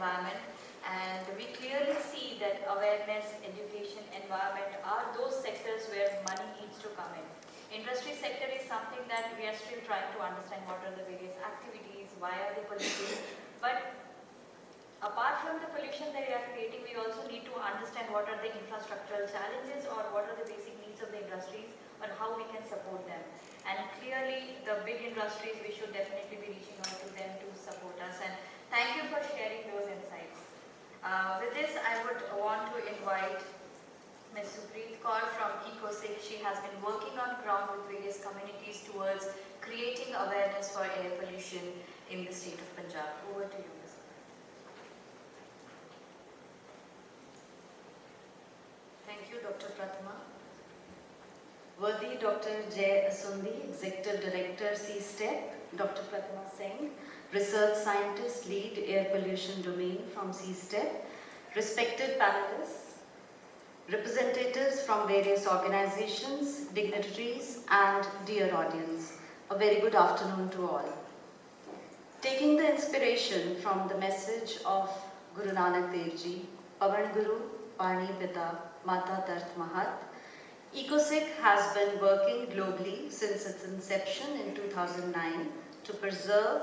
environment, and we clearly see that awareness, education, environment are those sectors where money needs to come in. Industry sector is something that we are still trying to understand what are the various activities, why are they polluting, but apart from the pollution that we are creating, we also need to understand what are the infrastructural challenges or what are the basic needs of the industries and how we can support them. And clearly, the big industries, we should definitely be reaching out to them to support us. And thank you for sharing those insights. With this, I would want to invite Ms. Supreet Kaur from EcoSig. She has been working on ground with various communities towards creating awareness for air pollution in the state of Punjab. Over to you, Ms. Thank you, Dr. Prathama. Worthy Dr. Jay Asundi, Executive Director, C-STEP, Dr. Prathama Singh, Research Scientist, Lead Air Pollution Domain from C-STEP, respected panelists, representatives from various organizations, dignitaries, and dear audience, a very good afternoon to all. Taking the inspiration from the message of Guru Nanak Dev Ji, Pavan Guru, Pani Pita, Mata Tat Mahat, EcoSig has been working globally since its inception in 2009 to preserve,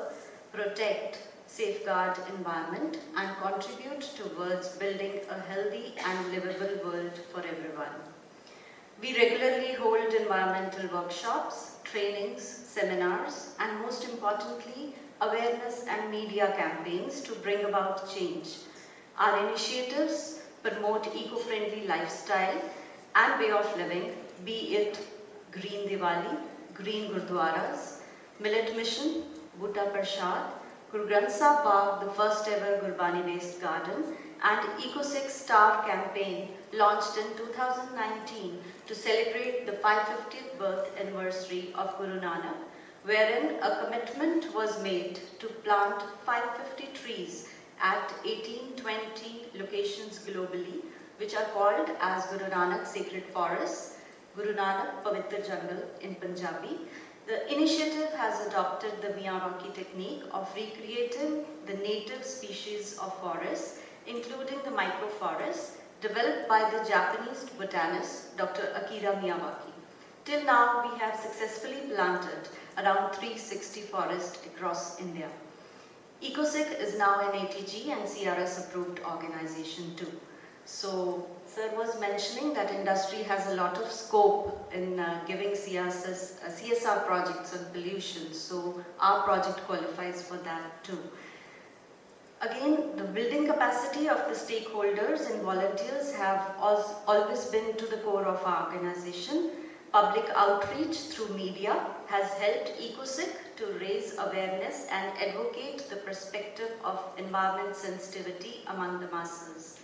protect, safeguard environment and contribute towards building a healthy and livable world for everyone. We regularly hold environmental workshops, trainings, seminars, and most importantly, awareness and media campaigns to bring about change. Our initiatives promote eco-friendly lifestyle and way of living, be it Green Diwali, Green Gurdwaras, Millet Mission, Bhuta Prashad, Guru Granth Sahib Bagh, the first ever Gurbani-based garden, and EcoSig Star campaign launched in 2019 to celebrate the 550th birth anniversary of Guru Nanak, wherein a commitment was made to plant 550 trees at 18-20 locations globally, which are called as Guru Nanak Sacred Forests, Guru Nanak Pavitra Jungle in Punjabi. The initiative has adopted the Miyawaki technique of recreating the native species of forests, including the microforests, developed by the Japanese botanist Dr. Akira Miyawaki. Till now, we have successfully planted around 360 forests across India. EcoSig is now an ATG and CRS approved organization too. So, sir was mentioning that industry has a lot of scope in giving CSR projects on pollution. So, our project qualifies for that too. Again, the building capacity of the stakeholders and volunteers have always been to the core of our organization. Public outreach through media has helped EcoSig to raise awareness and advocate the perspective of environment sensitivity among the masses.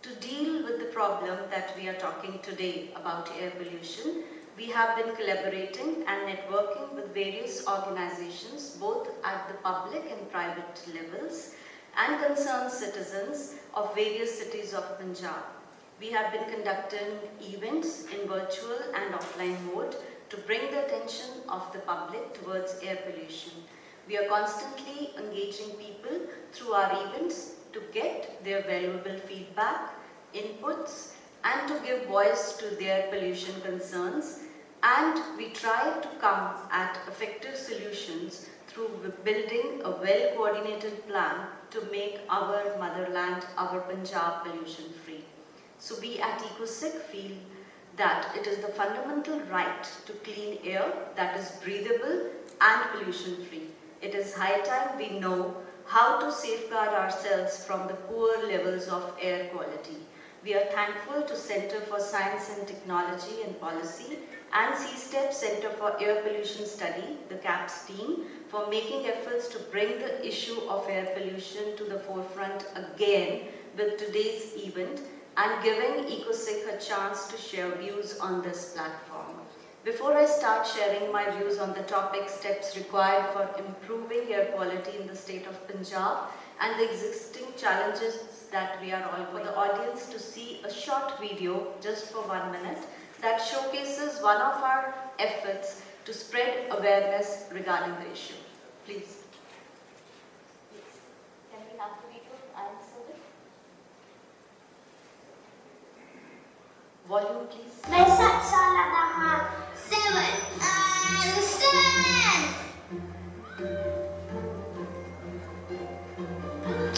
To deal with the problem that we are talking today about air pollution, we have been collaborating and networking with various organizations both at the public and private levels and concerned citizens of various cities of Punjab. We have been conducting events in virtual and offline mode to bring the attention of the public towards air pollution. We are constantly engaging people through our events to get their valuable feedback, inputs, and to give voice to their pollution concerns. And we try to come at effective solutions through building a well-coordinated plan to make our motherland, our Punjab, pollution-free. So we at EcoSig feel that it is the fundamental right to clean air that is breathable and pollution-free. It is high time we know how to safeguard ourselves from the poor levels of air quality. We are thankful to Center for Science and Technology and Policy and C-STEP Center for Air Pollution Study, the CAPS team, for making efforts to bring the issue of air pollution to the forefront again with today's event and giving EcoSig a chance to share views on this platform. Before I start sharing my views on the topic steps required for improving air quality in the state of Punjab and the existing challenges that we are all for the audience to see a short video just for 1 minute that showcases one of our efforts to spread awareness regarding the issue. Please. Can we have the video answer it? Volume please. मैं 7 साल का हूँ 7 and 7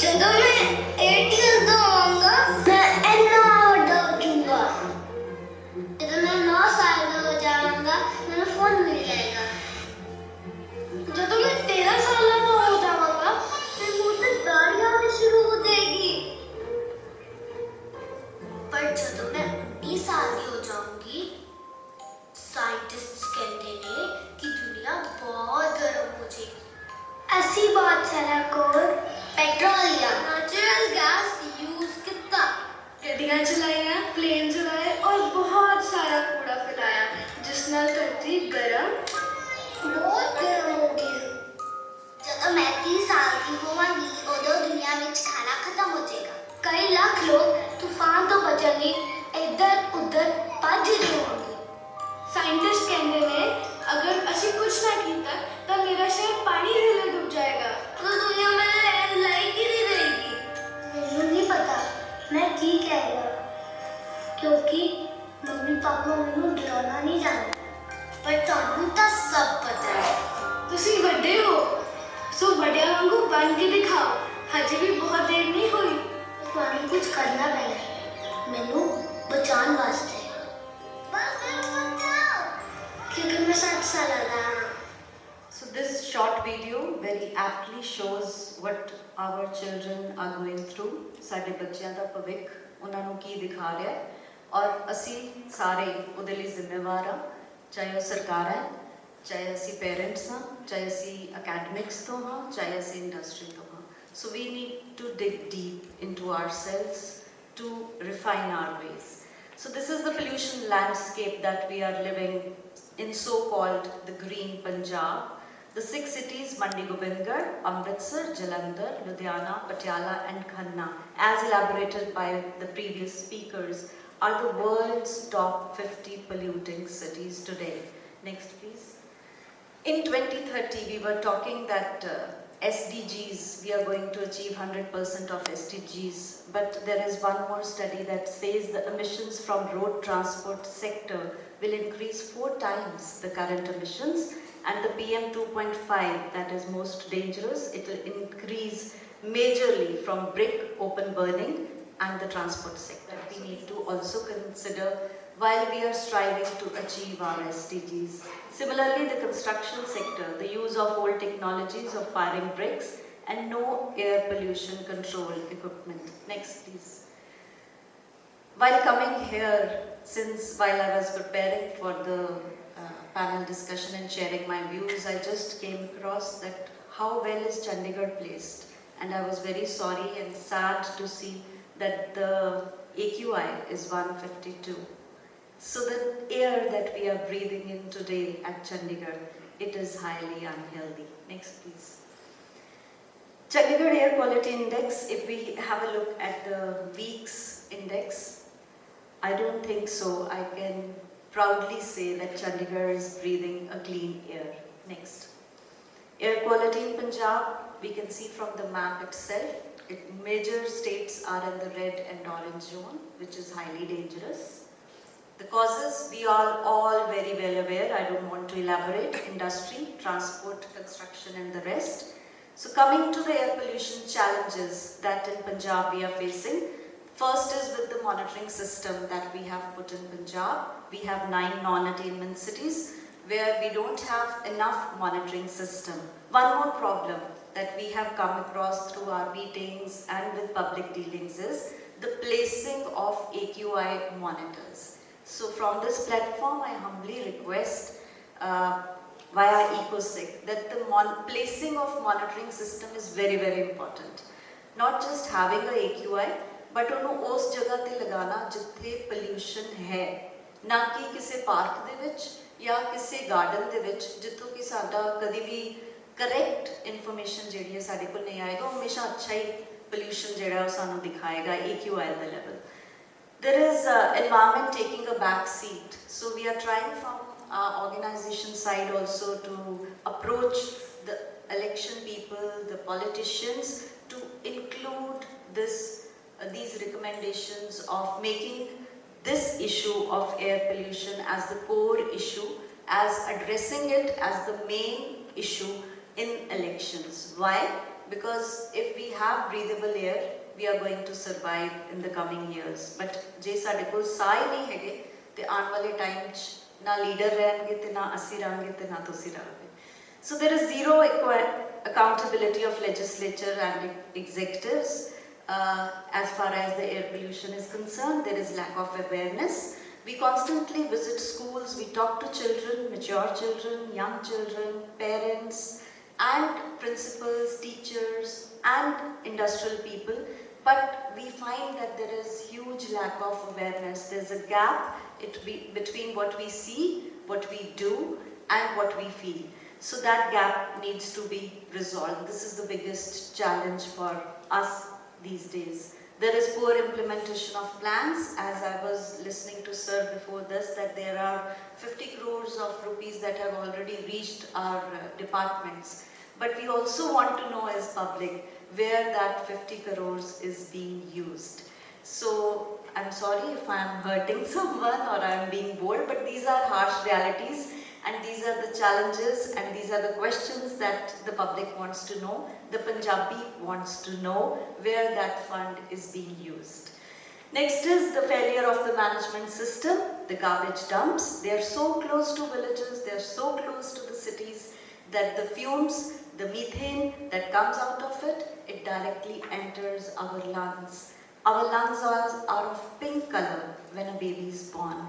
जब मैं 8 years का होऊंगा मैं इतना बड़ा हो जाऊंगा जब मैं 9 साल का हो जाऊंगा मेरा फोन मिल जाएगा जब मैं 13 साल का हो जाऊंगा मेरे मुंह पे दाढ़ियां भी शुरू हो जाएगी पर जब मैं 19 साल की हो जाऊंगी साइंटिस्ट्स कहते हैं कि दुनिया बहुत गर्म हो जाएगी ऐसी बहुत सारा कोल पेट्रोल या नेचुरल गैस यूज कितना गड्डियां चलाया प्लेन चलाए और बहुत सारा कूड़ा फैलाया जिस नाल धरती गर्म बहुत गर्म हो गई जब मैं 30 साल की होवांगी उदों दुनिया में खाना खत्म हो जाएगा कई लाख लोग तूफान तो बचने इधर उधर भज रहे होंगे साइंटिस्ट कहते हैं अगर ਅਸੀਂ कुछ ना किया तो मेरा शहर पानी थले डूब जाएगा तो दुनिया में लाइट ही नहीं रहेगी मुझे नहीं पता मैं की कह रहा क्योंकि मम्मी पापा ਮੈਨੂੰ ਡਰਾਉਣਾ ਨਹੀਂ ਜਾਣਦੇ ਪਰ ਤੁਹਾਨੂੰ ਤਾਂ ਸਭ ਪਤਾ ਹੈ ਤੁਸੀਂ ਵੱਡੇ ਹੋ ਸੋ ਵੱਡਿਆਂ ਵਾਂਗੂ ਬਣ ਕੇ ਦਿਖਾਓ ਹਜੇ ਵੀ ਬਹੁਤ ਦੇਰ ਨਹੀਂ ਹੋਈ ਤੁਹਾਨੂੰ ਕੁਝ ਕਰਨਾ ਪੈਣਾ ਹੈ ਮੈਨੂੰ ਬਚਾਉਣ ਵਾਸਤੇ ਬਸ ਮੈਨੂੰ ਬਚਾਓ क्योंकि मैं 7 साल का हूँ So this short video very aptly shows what our children are going through. ਸਾਡੇ ਬੱਚਿਆਂ ਦਾ ਭਵਿੱਖ ਉਹਨਾਂ ਨੂੰ ਕੀ ਦਿਖਾ ਰਿਹਾ ਹੈ ਔਰ ਅਸੀਂ ਸਾਰੇ ਉਹਦੇ ਲਈ ਜ਼ਿੰਮੇਵਾਰ ਹਾਂ ਚਾਹੇ ਉਹ ਸਰਕਾਰ ਹੈ ਚਾਹੇ ਅਸੀਂ ਪੇਰੈਂਟਸ ਹਾਂ ਚਾਹੇ ਅਸੀਂ ਅਕੈਡਮਿਕਸ ਤੋਂ ਹਾਂ ਚਾਹੇ ਅਸੀਂ ਇੰਡਸਟਰੀ ਤੋਂ ਹਾਂ So we need to dig deep into ourselves to refine our ways. So this is the pollution landscape that we are living in so-called the Green Punjab. The 6 cities Mandi Gobindgarh, Amritsar, Jalandhar, Ludhiana, Patiala and Khanna, as elaborated by the previous speakers, are the world's top 50 polluting cities today. Next please. In 2030 we were talking that SDGs, we are going to achieve 100% of SDGs, but there is one more study that says the emissions from road transport sector will increase 4 times the current emissions, and the PM 2.5, that is most dangerous, it will increase majorly from brick, open burning and the transport sector. We need to also consider while we are striving to achieve our SDGs. Similarly, the construction sector, the use of old technologies of firing bricks and no air pollution control equipment. Next please. While coming here, while I was preparing for the panel discussion and sharing my views, I just came across that how well is Chandigarh placed, and I was very sorry and sad to see that the AQI is 152. So the air that we are breathing in today at Chandigarh, it is highly unhealthy. Next please. Chandigarh Air Quality Index, if we have a look at the week's index, I don't think so. I can proudly say that Chandigarh is breathing a clean air. Next. Air quality in Punjab, we can see from the map itself, major states are in the red and orange zone, which is highly dangerous. The causes, we are all very well aware, I don't want to elaborate, industry, transport, construction and the rest. So coming to the air pollution challenges that in Punjab we are facing, first is with the monitoring system that we have put in Punjab. We have 9 non-attainment cities where we don't have enough monitoring system. One more problem that we have come across through our meetings and with public dealings is the placing of AQI monitors. So from this platform, I humbly request via EcoSig that the placing of monitoring system is very, very important. Not just having a AQI, but ਉਹਨੂੰ ਉਸ ਜਗ੍ਹਾ ਤੇ ਲਗਾਣਾ ਜਿੱਥੇ pollution ਹੈ, ਨਾ ਕਿ ਕਿਸੇ ਪਾਰਕ ਦੇ ਵਿੱਚ ਜਾਂ ਕਿਸੇ ਗਾਰਡਨ ਦੇ ਵਿੱਚ ਜਿੱਥੋਂ ਕਿ ਸਾਡਾ ਕਦੀ ਵੀ ਕਰੈਕਟ ਇਨਫੋਰਮੇਸ਼ਨ ਜਿਹੜੀ ਹੈ ਸਾਡੇ ਕੋਲ ਨਹੀਂ ਆਏਗਾ, ਹਮੇਸ਼ਾ ਅੱਛਾ ਹੀ pollution ਜਿਹੜਾ ਉਹ ਸਾਨੂੰ ਦਿਖਾਏਗਾ AQI the level. There is environment taking a back seat. So we are trying from our organization side also to approach the election people, the politicians, to include these recommendations of making this issue of air pollution as the core issue, as addressing it as the main issue in elections. Why? Because if we have breathable air, we are going to survive in the coming years. But ਜੇ ਸਾਡੇ ਕੋਲ ਸਾਹ ਹੀ ਨਹੀਂ ਹੈਗੇ ਤੇ ਆਉਣ ਵਾਲੇ time 'ਚ ਨਾ ਲੀਡਰ ਰਹਿਣਗੇ ਤੇ ਨਾ ਅਸੀਂ ਰਹਾਂਗੇ ਤੇ ਨਾ ਤੁਸੀਂ ਰਹੋਗੇ. So there is zero accountability of legislature and executives as far as the air pollution is concerned. There is lack of awareness. We constantly visit schools, we talk to children, mature children, young children, parents, and principals, teachers, and industrial people. But we find that there is huge lack of awareness. There's a gap between what we see, what we do, and what we feel. So that gap needs to be resolved. This is the biggest challenge for us these days. There is poor implementation of plans. As I was listening to Sir before this, that there are 50 crores of rupees that have already reached our departments. But we also want to know as public where that 50 crores is being used. So I'm sorry if I'm hurting someone or I'm being bold, but these are harsh realities. And these are the challenges and these are the questions that the public wants to know. The Punjabi wants to know where that fund is being used. Next is the failure of the management system, the garbage dumps. They are so close to villages, they are so close to the cities that the fumes, the methane that comes out of it, it directly enters our lungs. Our lungs are of pink color when a baby is born,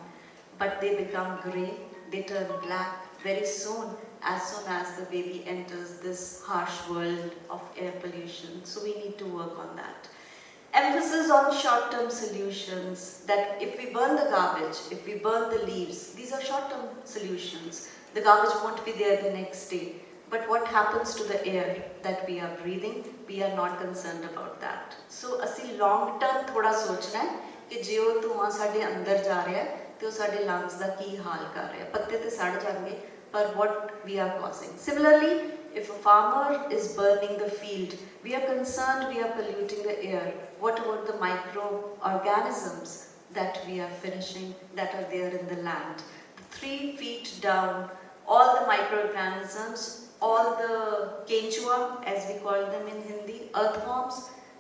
but they become grey. They turn black very soon as the baby enters this harsh world of air pollution. So we need to work on that. Emphasis on short-term solutions, that if we burn the garbage, if we burn the leaves, these are short-term solutions. The garbage won't be there the next day. But what happens to the air that we are breathing? We are not concerned about that. So ਅਸੀਂ long-term ਥੋੜਾ ਸੋਚਣਾ ਹੈ ਕਿ ਜੇ ਉਹ ਧੂਆਂ ਸਾਡੇ ਅੰਦਰ ਜਾ ਰਿਹਾ ਹੈ ਤੇ ਉਹ ਸਾਡੇ lungs ਦਾ ਕੀ ਹਾਲ ਕਰ ਰਿਹਾ ਹੈ. ਪੱਤੇ ਤੇ ਸੜ ਜਾਣਗੇ, ਪਰ what we are causing. Similarly, if a farmer is burning the field, we are concerned we are polluting the air. What about the microorganisms that we are finishing, that are there in the land? 3 feet down, all the microorganisms, all the kenchua, as we call them in Hindi, earthworms,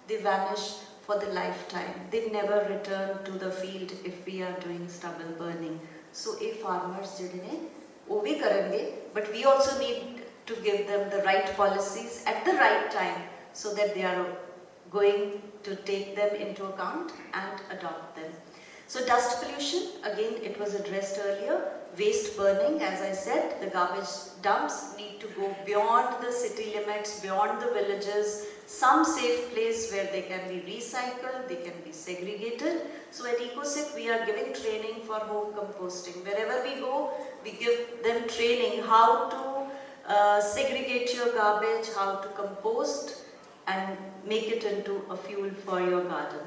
they vanish for the lifetime. They never return to the field if we are doing stubble burning. So if farmers jide ne wo bhi karenge, but we also need to give them the right policies at the right time so that they are going to take them into account and adopt them. So dust pollution, again it was addressed earlier. Waste burning, as I said, the garbage dumps need to go beyond the city limits, beyond the villages, some safe place where they can be recycled, they can be segregated. So at EcoSec we are giving training for home composting. Wherever we go, we give them training how to segregate your garbage, how to compost and make it into a fuel for your garden.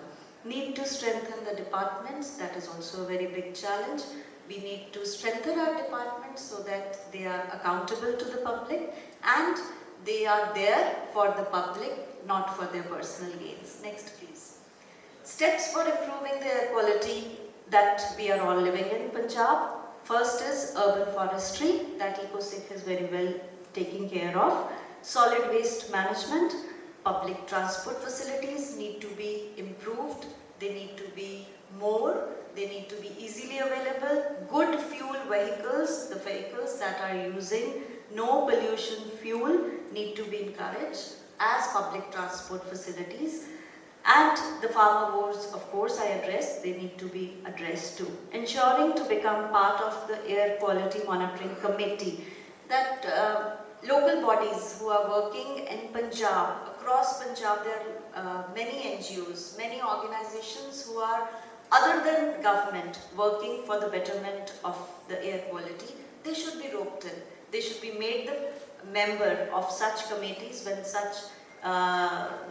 Need to strengthen the departments, that is also a very big challenge. We need to strengthen our departments so that they are accountable to the public and they are there for the public, not for their personal gains. Next please. Steps for improving the air quality that we are all living in Punjab. First is urban forestry, that EcoSec is very well taking care of. Solid waste management, public transport facilities need to be improved, they need to be more. They need to be easily available. Good fuel vehicles, the vehicles that are using no pollution fuel need to be encouraged as public transport facilities. And the farmer wars, of course, I addressed, they need to be addressed too. Ensuring to become part of the air quality monitoring committee, that local bodies who are working in Punjab, across Punjab, there are many NGOs, many organizations who are other than government working for the betterment of the air quality. They should be roped in. They should be made the member of such committees when such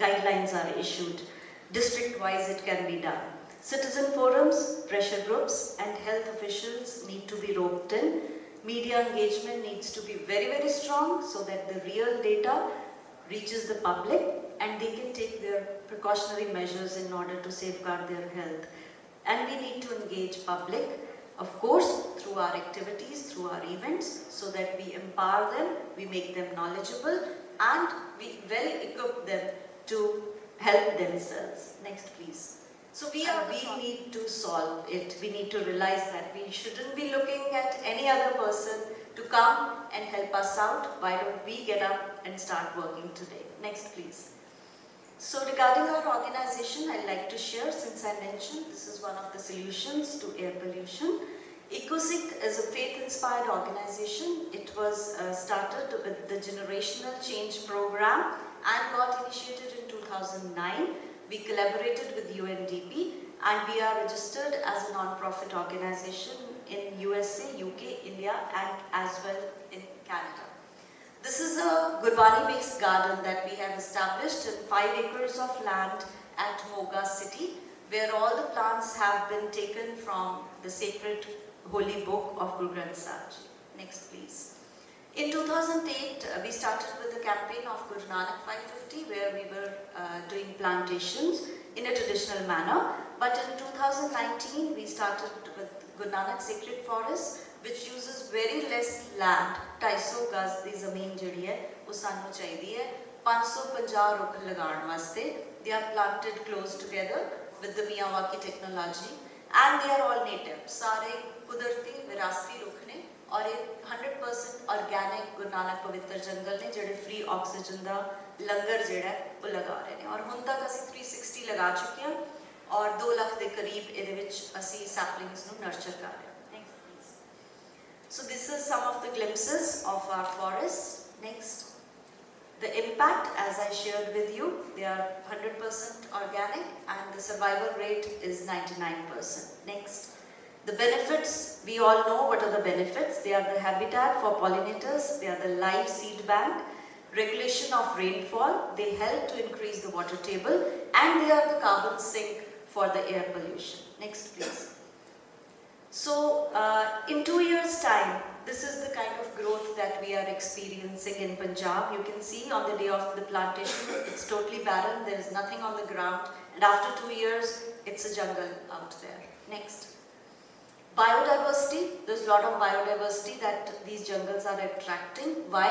guidelines are issued. District-wise it can be done. Citizen forums, pressure groups and health officials need to be roped in. Media engagement needs to be very, very strong so that the real data reaches the public. and they can take their precautionary measures in order to safeguard their health. And we need to engage public, of course, through our activities, through our events, so that we empower them, we make them knowledgeable, and we well equip them to help themselves. Next, please. So we need to solve it. We need to realize that we shouldn't be looking at any other person to come and help us out. Why don't we get up and start working today? Next, please. So regarding our organization, I'd like to share, since I mentioned this is one of the solutions to air pollution. EcoSync is a faith-inspired organization. It was started with the Generational Change Program and got initiated in 2009. We collaborated with UNDP and we are registered as a non-profit organization in USA, UK, India and as well in Canada. This is a Gurbani-based garden that we have established in 5 acres of land at Moga city, where all the plants have been taken from the sacred holy book of Guru Granth Sahib Ji. Next, please. In 2008, we started with the campaign of Guru Nanak 550, where we were doing plantations in a traditional manner. But in 2019, we started with Guru Nanak Sacred Forest, which uses very less land. 250 gaz ਦੀ ਜ਼ਮੀਨ ਜਿਹੜੀ ਹੈ ਉਹ ਸਾਨੂੰ ਚਾਹੀਦੀ ਹੈ 550 ਰੁੱਖ ਲਗਾਉਣ ਵਾਸਤੇ. They are planted close together with the Miyawaki technology and they are all native. ਸਾਰੇ ਕੁਦਰਤੀ ਵਿਰਾਸਤੀ ਰੁੱਖ ਨੇ ਔਰ ਇਹ 100% ਆਰਗੈਨਿਕ ਗੁਰੂ ਨਾਨਕ ਪਵਿੱਤਰ ਜੰਗਲ ਨੇ ਜਿਹੜੇ ਫ੍ਰੀ ਆਕਸੀਜਨ ਦਾ ਲੰਗਰ ਜਿਹੜਾ ਉਹ ਲਗਾ ਰਹੇ ਨੇ ਔਰ ਹੁਣ ਤੱਕ ਅਸੀਂ 360 ਲਗਾ ਚੁੱਕੇ ਹਾਂ ਔਰ 2 ਲੱਖ ਦੇ ਕਰੀਬ ਇਹਦੇ ਵਿੱਚ ਅਸੀਂ ਸੈਪਲਿੰਗਸ ਨੂੰ ਨਰਚਰ ਕਰ ਰਹੇ ਹਾਂ. So this is some of the glimpses of our forests. Next. The impact, as I shared with you, they are 100% organic and the survival rate is 99%. Next. The benefits, we all know what are the benefits. They are the habitat for pollinators, they are the live seed bank, regulation of rainfall, they help to increase the water table, and they are the carbon sink for the air pollution. Next, please. So, in 2 years' time, this is the kind of growth that we are experiencing in Punjab. You can see on the day of the plantation, it's totally barren, there is nothing on the ground, and after 2 years, it's a jungle out there. Next. Biodiversity, there's a lot of biodiversity that these jungles are attracting. Why?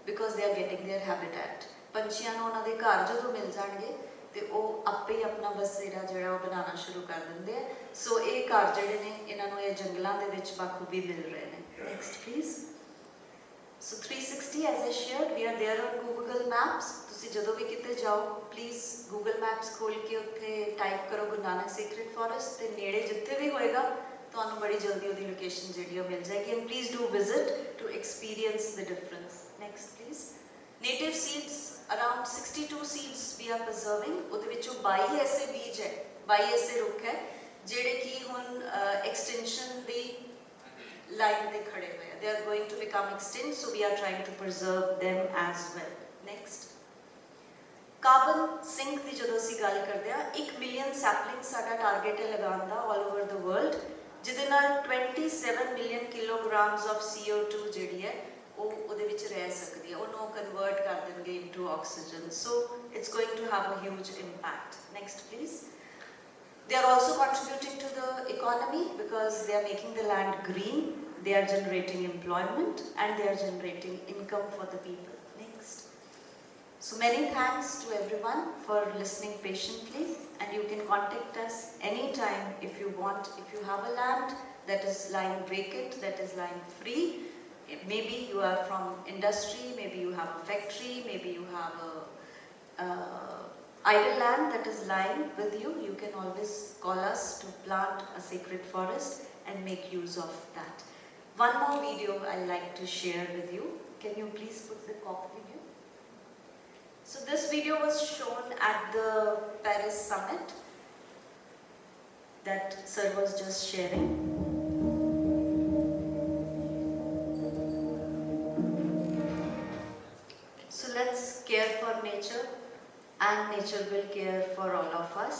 Because they are getting their habitat. ਪੰਛੀਆਂ ਨੂੰ ਉਹਨਾਂ ਦੇ ਘਰ ਜਦੋਂ ਮਿਲ ਜਾਣਗੇ ਤੇ ਉਹ ਆਪੇ ਹੀ ਆਪਣਾ ਬਸੇਰਾ ਜਿਹੜਾ ਉਹ ਬਣਾਉਣਾ ਸ਼ੁਰੂ ਕਰ ਦਿੰਦੇ ਆ. ਸੋ ਇਹ ਘਰ ਜਿਹੜੇ ਨੇ ਇਹਨਾਂ ਨੂੰ ਇਹ ਜੰਗਲਾਂ ਦੇ ਵਿੱਚ ਬਖੂਬੀ ਮਿਲ ਰਹੇ ਨੇ. Next, please. So 360, as I shared, we are there on Google Maps. ਤੁਸੀਂ ਜਦੋਂ ਵੀ ਕਿਤੇ ਜਾਓ, please Google Maps ਖੋਲ ਕੇ ਉੱਥੇ ਟਾਈਪ ਕਰੋ ਗੁਰੂ ਨਾਨਕ ਸੇਕ੍ਰੇਡ ਫੋਰੈਸਟ ਤੇ ਨੇੜੇ ਜਿੱਥੇ ਵੀ ਹੋਏਗਾ ਤੁਹਾਨੂੰ ਬੜੀ ਜਲਦੀ ਉਹਦੀ ਲੋਕੇਸ਼ਨ ਜਿਹੜੀ ਉਹ ਮਿਲ ਜਾਏਗੀ. And please do visit to experience the difference. Next, please. Native seeds, around 62 seeds we are preserving. ਉਹਦੇ ਵਿੱਚੋਂ 22 ਐਸੇ ਬੀਜ ਹੈ, 22 ਐਸੇ ਰੁੱਖ ਹੈ ਜਿਹੜੇ ਕਿ ਹੁਣ extinction ਦੀ ਲਾਈਨ ਤੇ ਖੜੇ ਹੋਏ ਆ. They are going to become extinct, so we are trying to preserve them as well. Next. Carbon sink ਦੀ ਜਦੋਂ ਅਸੀਂ ਗੱਲ ਕਰਦੇ ਹਾਂ, 1 ਮਿਲੀਅਨ ਸੈਪਲਿੰਗ ਸਾਡਾ ਟਾਰਗੇਟ ਹੈ ਲਗਾਉਣ ਦਾ all over the world, ਜਿਹਦੇ ਨਾਲ 27 ਮਿਲੀਅਨ ਕਿਲੋਗ੍ਰਾਮਸ ਆਫ CO2 ਜਿਹੜੀ ਹੈ ਉਹ ਉਹਦੇ ਵਿੱਚ ਰਹਿ ਸਕਦੀ ਹੈ, ਉਹਨੂੰ ਕਨਵਰਟ ਕਰ ਦੇਣਗੇ into oxygen. So it's going to have a huge impact. Next please. They are also contributing to the economy because they are making the land green, they are generating employment and they are generating income for the people. Next. So many thanks to everyone for listening patiently, and you can contact us anytime if you want. If you have a land that is lying vacant, that is lying free, maybe you are from industry, maybe you have a factory, maybe you have a idle land that is lying with you, you can always call us to plant a sacred forest and make use of that. One more video I'd like to share with you. Can you please put the COP video? So this video was shown at the Paris summit that sir was just sharing. So let's care for nature, and nature will care for all of us.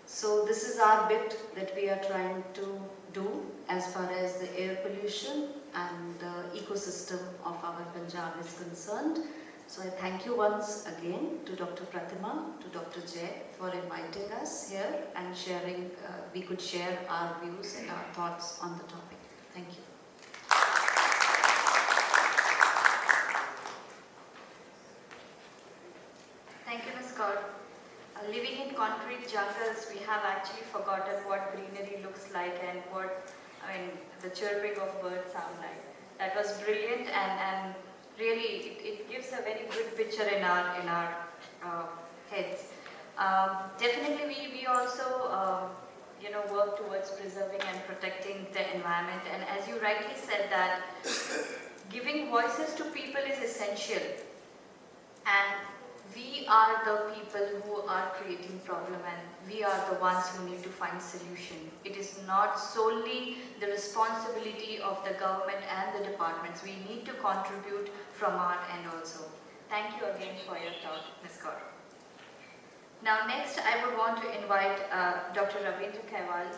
So this is our bit that we are trying to do as far as the air pollution and the ecosystem of our Punjab is concerned. So I thank you once again to Dr. Pratima, to Dr. Jay for inviting us here and sharing, we could share our views and our thoughts on the topic. Thank you. Thank you, Ms. Kaur. Living in concrete jungles, we have actually forgotten what greenery looks like and what, the chirping of birds sound like. That was brilliant, and really it gives a very good picture in our heads. Definitely, we also work towards preserving and protecting the environment. And as you rightly said, that giving voices to people is essential. And we are the people who are creating problem, and we are the ones who need to find solution. It is not solely the responsibility of the government and the departments. We need to contribute from our end also. Thank you again for your talk, Ms. Kaur. Now next I would want to invite Dr. Ravindra Kaiwal.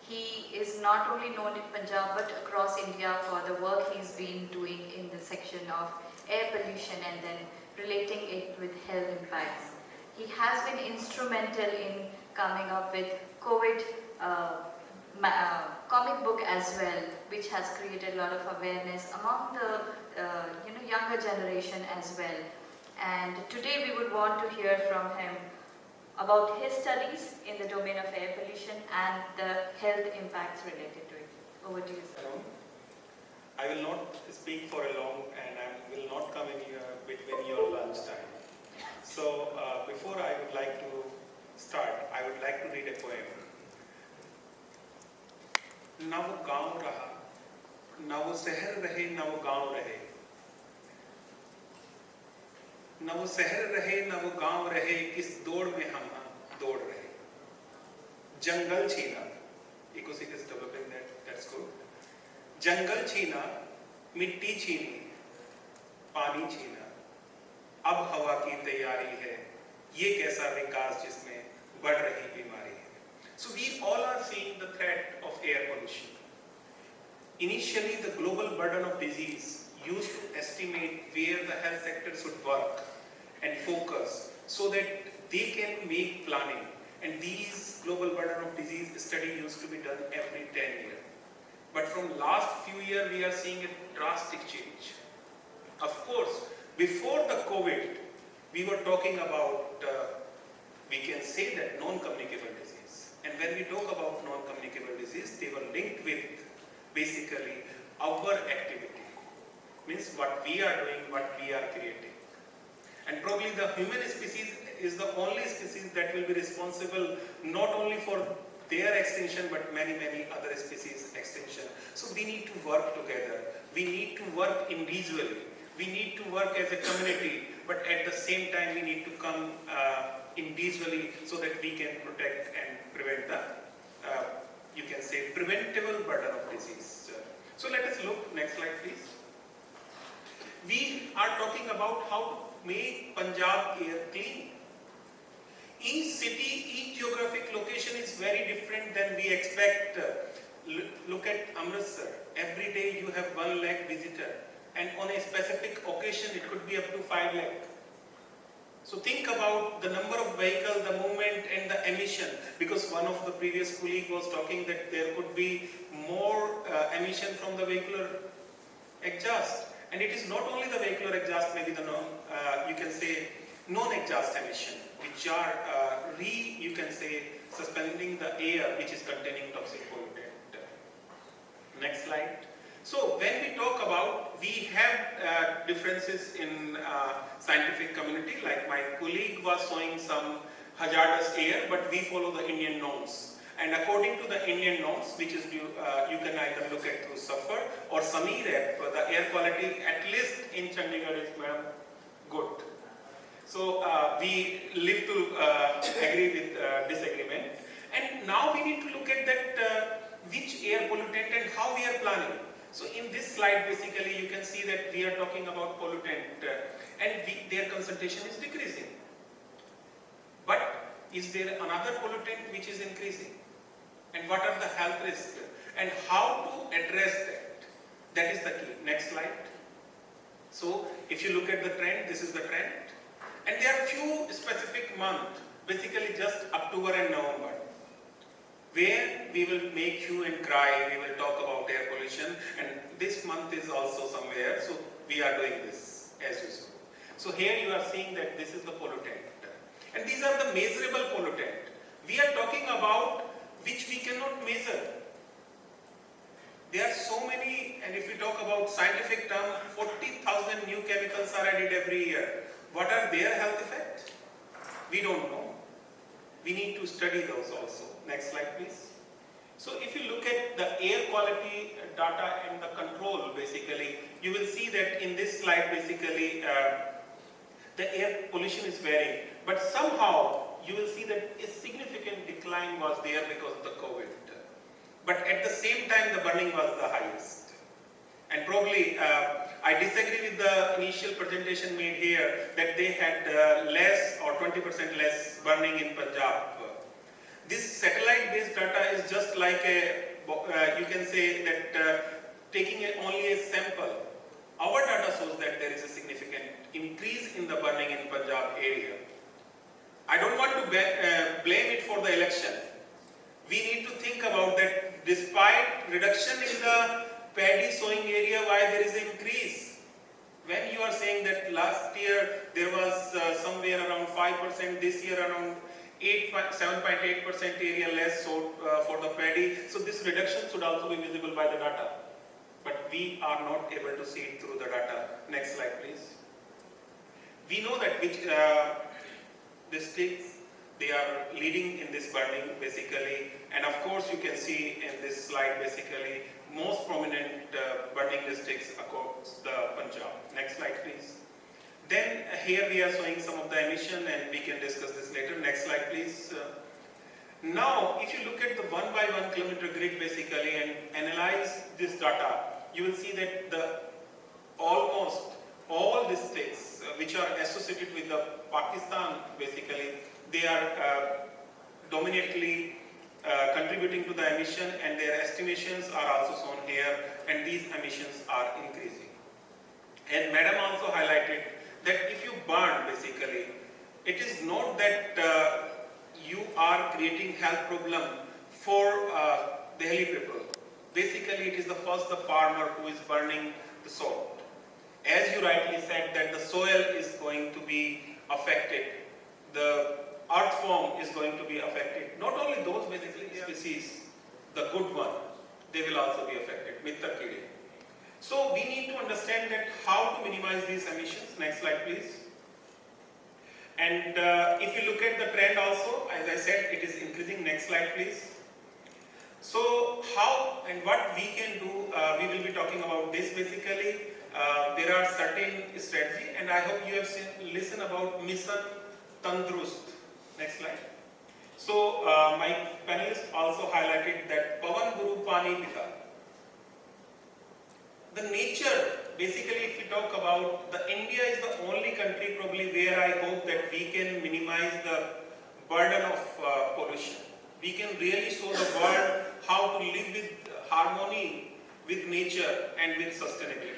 He is not only known in Punjab but across India for the work he's been doing in the section of air pollution and then relating it with health impacts. He has been instrumental in coming up with COVID comic book as well, which has created a lot of awareness among the younger generation as well. And today we would want to hear from him about his studies in the domain of air pollution and the health impacts related to it. Over to you, sir. I will not speak for a long, and I will not come in between your lunch time. So before I would like to start, I would like to read a poem. ना वो गाँव रहा, ना वो शहर रहे, ना वो गाँव रहे, ना वो शहर रहे, ना वो गाँव रहे, किस दौड़ में हम दौड़ रहे. जंगल छीना, ecosystem is developing, that's good. जंगल छीना, मिट्टी छीनी, पानी छीना, अब हवा की तैयारी है, ये कैसा विकास जिसमें बढ़ रही बीमारी है. So we all are seeing the threat of air pollution. Initially, the global burden of disease used to estimate where the health sector should work and focus so that they can make planning. And these global burden of disease study used to be done every 10 years. But from last few years, we are seeing a drastic change. Of course, before the COVID, we were talking about, we can say that non-communicable disease. And when we talk about non-communicable disease, they were linked with basically our activity. Means what we are doing, what we are creating. And probably the human species is the only species that will be responsible not only for their extinction but many other species extinction. So we need to work together. We need to work individually. We need to work as a community, but at the same time we need to come individually so that we can protect and prevent the, you can say, preventable burden of disease. So let us look, next slide please. We are talking about how to make Punjab air clean. Each city, each geographic location is very different than we expect. Look at Amritsar. Every day you have 1 lakh visitor, and on a specific occasion it could be up to 5 lakh. So think about the number of vehicles, the movement and the emission, because one of the previous colleague was talking that there could be more emission from the vehicular exhaust. And it is not only the vehicular exhaust, maybe the you can say non-exhaust emission, which are you can say suspending the air which is containing toxic pollutant. Next slide. So when we talk about, we have differences in scientific community, like my colleague was showing some hazardous air, but we follow the Indian norms. And according to the Indian norms, which is you can either look at through SAFER or SAMEER app, the air quality at least in Chandigarh is good. So we live to agree with disagreement. And now we need to look at that which air pollutant and how we are planning. So in this slide, basically, you can see that we are talking about pollutant and their concentration is decreasing. But is there another pollutant which is increasing? And what are the health risks? And how to address that? That is the key. Next slide. So if you look at the trend, this is the trend. And there are few specific months, basically just October and November, where we will make hue and cry, we will talk about air pollution, and this month is also somewhere, so we are doing this as usual. So here you are seeing that this is the pollutant. And these are the measurable pollutant. We are talking about which we cannot measure. There are so many, and if we talk about scientific term, 40,000 new chemicals are added every year. What are their health effects? We don't know. We need to study those also. Next slide, please. So if you look at the air quality data and the control, basically, you will see that in this slide, basically, the air pollution is varying. But somehow, you will see that a significant decline was there because of the COVID. But at the same time, the burning was the highest. And probably, I disagree with the initial presentation made here that they had less or 20% less burning in Punjab. This satellite-based data is just like a, you can say that taking only a sample. Our data shows that there is a significant increase in the burning in Punjab area. I don't want to blame it for the election. We need to think about that despite reduction in the paddy sowing area, why there is an increase. When you are saying that last year there was somewhere around 5%, this year around 7.8% area less sowed for the paddy. So this reduction should also be visible by the data. But we are not able to see it through the data. Next slide, please. We know that which districts they are leading in this burning basically, and of course you can see in this slide basically most prominent burning districts across the Punjab. Next slide, please. Then here we are showing some of the emission, and we can discuss this later. Next slide, please. Now, if you look at the 1 by 1 kilometer grid basically and analyze this data, you will see that the almost all districts which are associated with the Pakistan basically, they are dominantly contributing to the emission, and their estimations are also shown here, and these emissions are increasing. And Madam also highlighted that if you burn basically, it is not that you are creating health problem for Delhi people. Basically, it is the farmer who is burning the salt. As you rightly said that the soil is going to be affected, the earth form is going to be affected. Not only those basically species, the good one, they will also be affected, Mitta Kide. So we need to understand that how to minimize these emissions. Next slide, please. And if you look at the trend also, as I said, it is increasing. Next slide, please. So how and what we can do, we will be talking about this basically. There are certain strategies, and I hope you have listened about Mission Tandurust. Next slide. So my panelists also highlighted that Pavan Guru Pani Pita. The nature, basically if we talk about, India is the only country probably where I hope that we can minimize the burden of pollution. We can really show the world how to live with harmony with nature and with sustainability.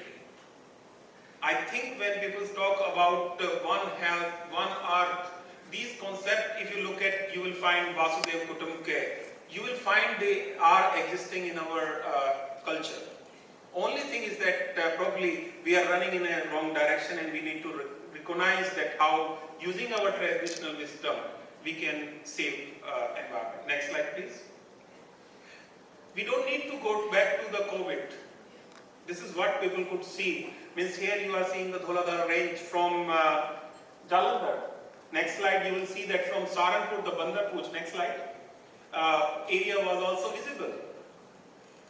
I think when people talk about one health, one earth, these concepts, if you look at, you will find Vasudhaiva Kutumbakam, you will find they are existing in our culture. Only thing is that probably we are running in a wrong direction, and we need to recognize that how using our traditional wisdom we can save environment. Next slide, please. We don't need to go back to the COVID. This is what people could see. Means here you are seeing the Dholadhara range from Jalandhar. Next slide, you will see that from Saranpur, the Bandarpur, next slide, area was also visible.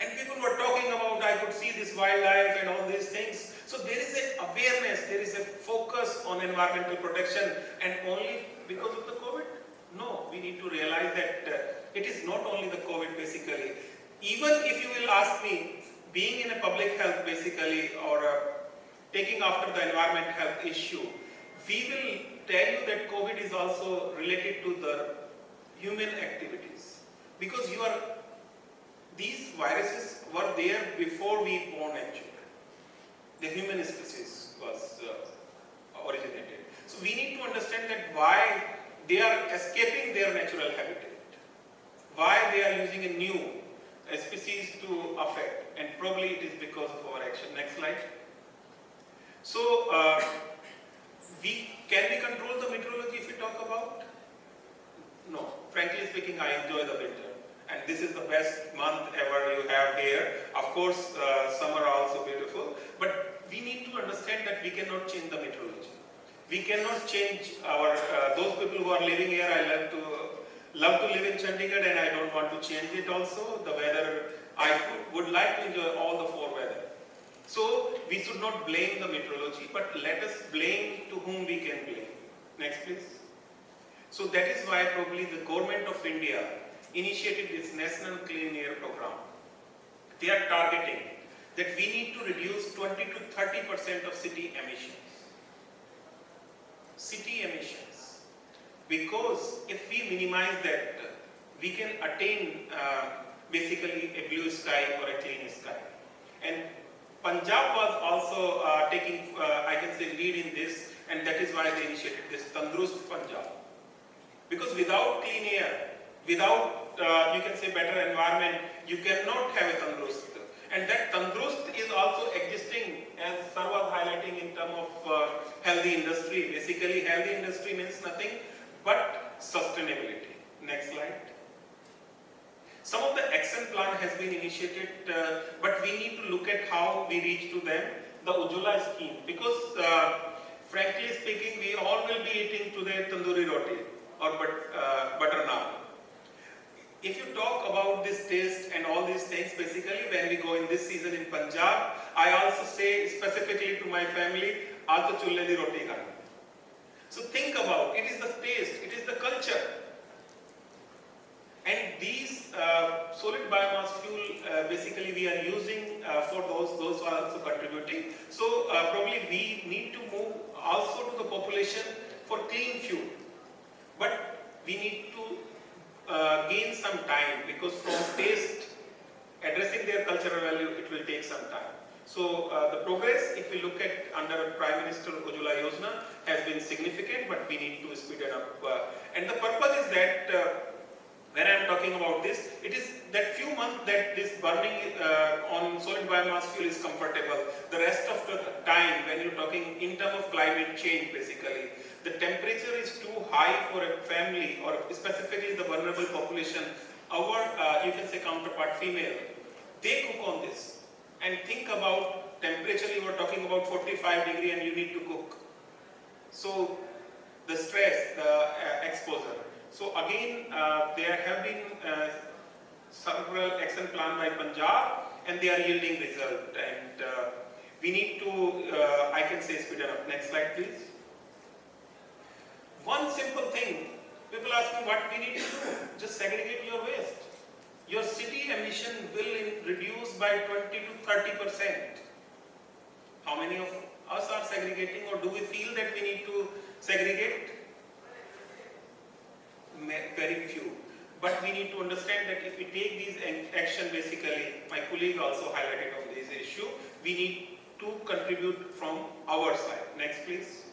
And people were talking about, I could see this wildlife and all these things. So there is an awareness, there is a focus on environmental protection, and only because of the COVID? No, we need to realize that it is not only the COVID basically. Even if you will ask me, being in a public health basically, or taking after the environment health issue, we will tell you that COVID is also related to the human activities. Because these viruses were there before we born actually. The human species was originated. So we need to understand that why they are escaping their natural habitat, why they are using a new species to affect, and probably it is because of our action. Next slide. So can we control the meteorology if we talk about? No. Frankly speaking, I enjoy the winter, and this is the best month ever you have here. Of course, summer are also beautiful, but we need to understand that we cannot change the meteorology. We cannot change our those people who are living here. I love to live in Chandigarh, and I don't want to change it. Also, the weather, I would like to enjoy all the four weather. So we should not blame the meteorology, but let us blame to whom we can blame. Next, please. So that is why probably the government of India initiated this National Clean Air Program. They are targeting that we need to reduce 20 to 30% of city emissions. City emissions. Because if we minimize that, we can attain basically a blue sky or a clean sky. And Punjab was also taking, I can say, lead in this, and that is why they initiated this Tandurust Punjab. Because without clean air, without, you can say, better environment, you cannot have a Tandurust. And that Tandurust is also existing, as Sir was highlighting, in terms of healthy industry. Basically, healthy industry means nothing but sustainability. Next slide. Some of the action plan has been initiated, but we need to look at how we reach to them. The Ujjwala scheme, because frankly speaking, we all will be eating today tandoori roti or butter naan. If you talk about this taste and all these things, basically when we go in this season in Punjab, I also say specifically to my family, aaj to chulle di roti khana. So think about, it is the taste, it is the culture. And these solid biomass fuel, basically we are using for those are also contributing. So probably we need to move also to the population for clean fuel. But we need to gain some time, because from taste, addressing their cultural value, it will take some time. So the progress, if we look at under Prime Minister Ujjwala Yojana, has been significant, but we need to speed it up. And the purpose is that when I am talking about this, it is that few months that this burning on solid biomass fuel is comfortable. The rest of the time, when you're talking in terms of climate change, basically, the temperature is too high for a family, or specifically the vulnerable population. Our, you can say, counterpart female, they cook on this. And think about temperature, you were talking about 45 degrees and you need to cook. So the stress, the exposure. So again, there have been several action plans by Punjab, and they are yielding result. And we need to, I can say, speed it up. Next slide, please. One simple thing, people ask me what we need to do. Just segregate your waste. Your city emission will reduce by 20 to 30%. How many of us are segregating, or do we feel that we need to segregate? Very few. But we need to understand that if we take these action, basically, my colleague also highlighted on this issue, we need to contribute from our side. Next, please.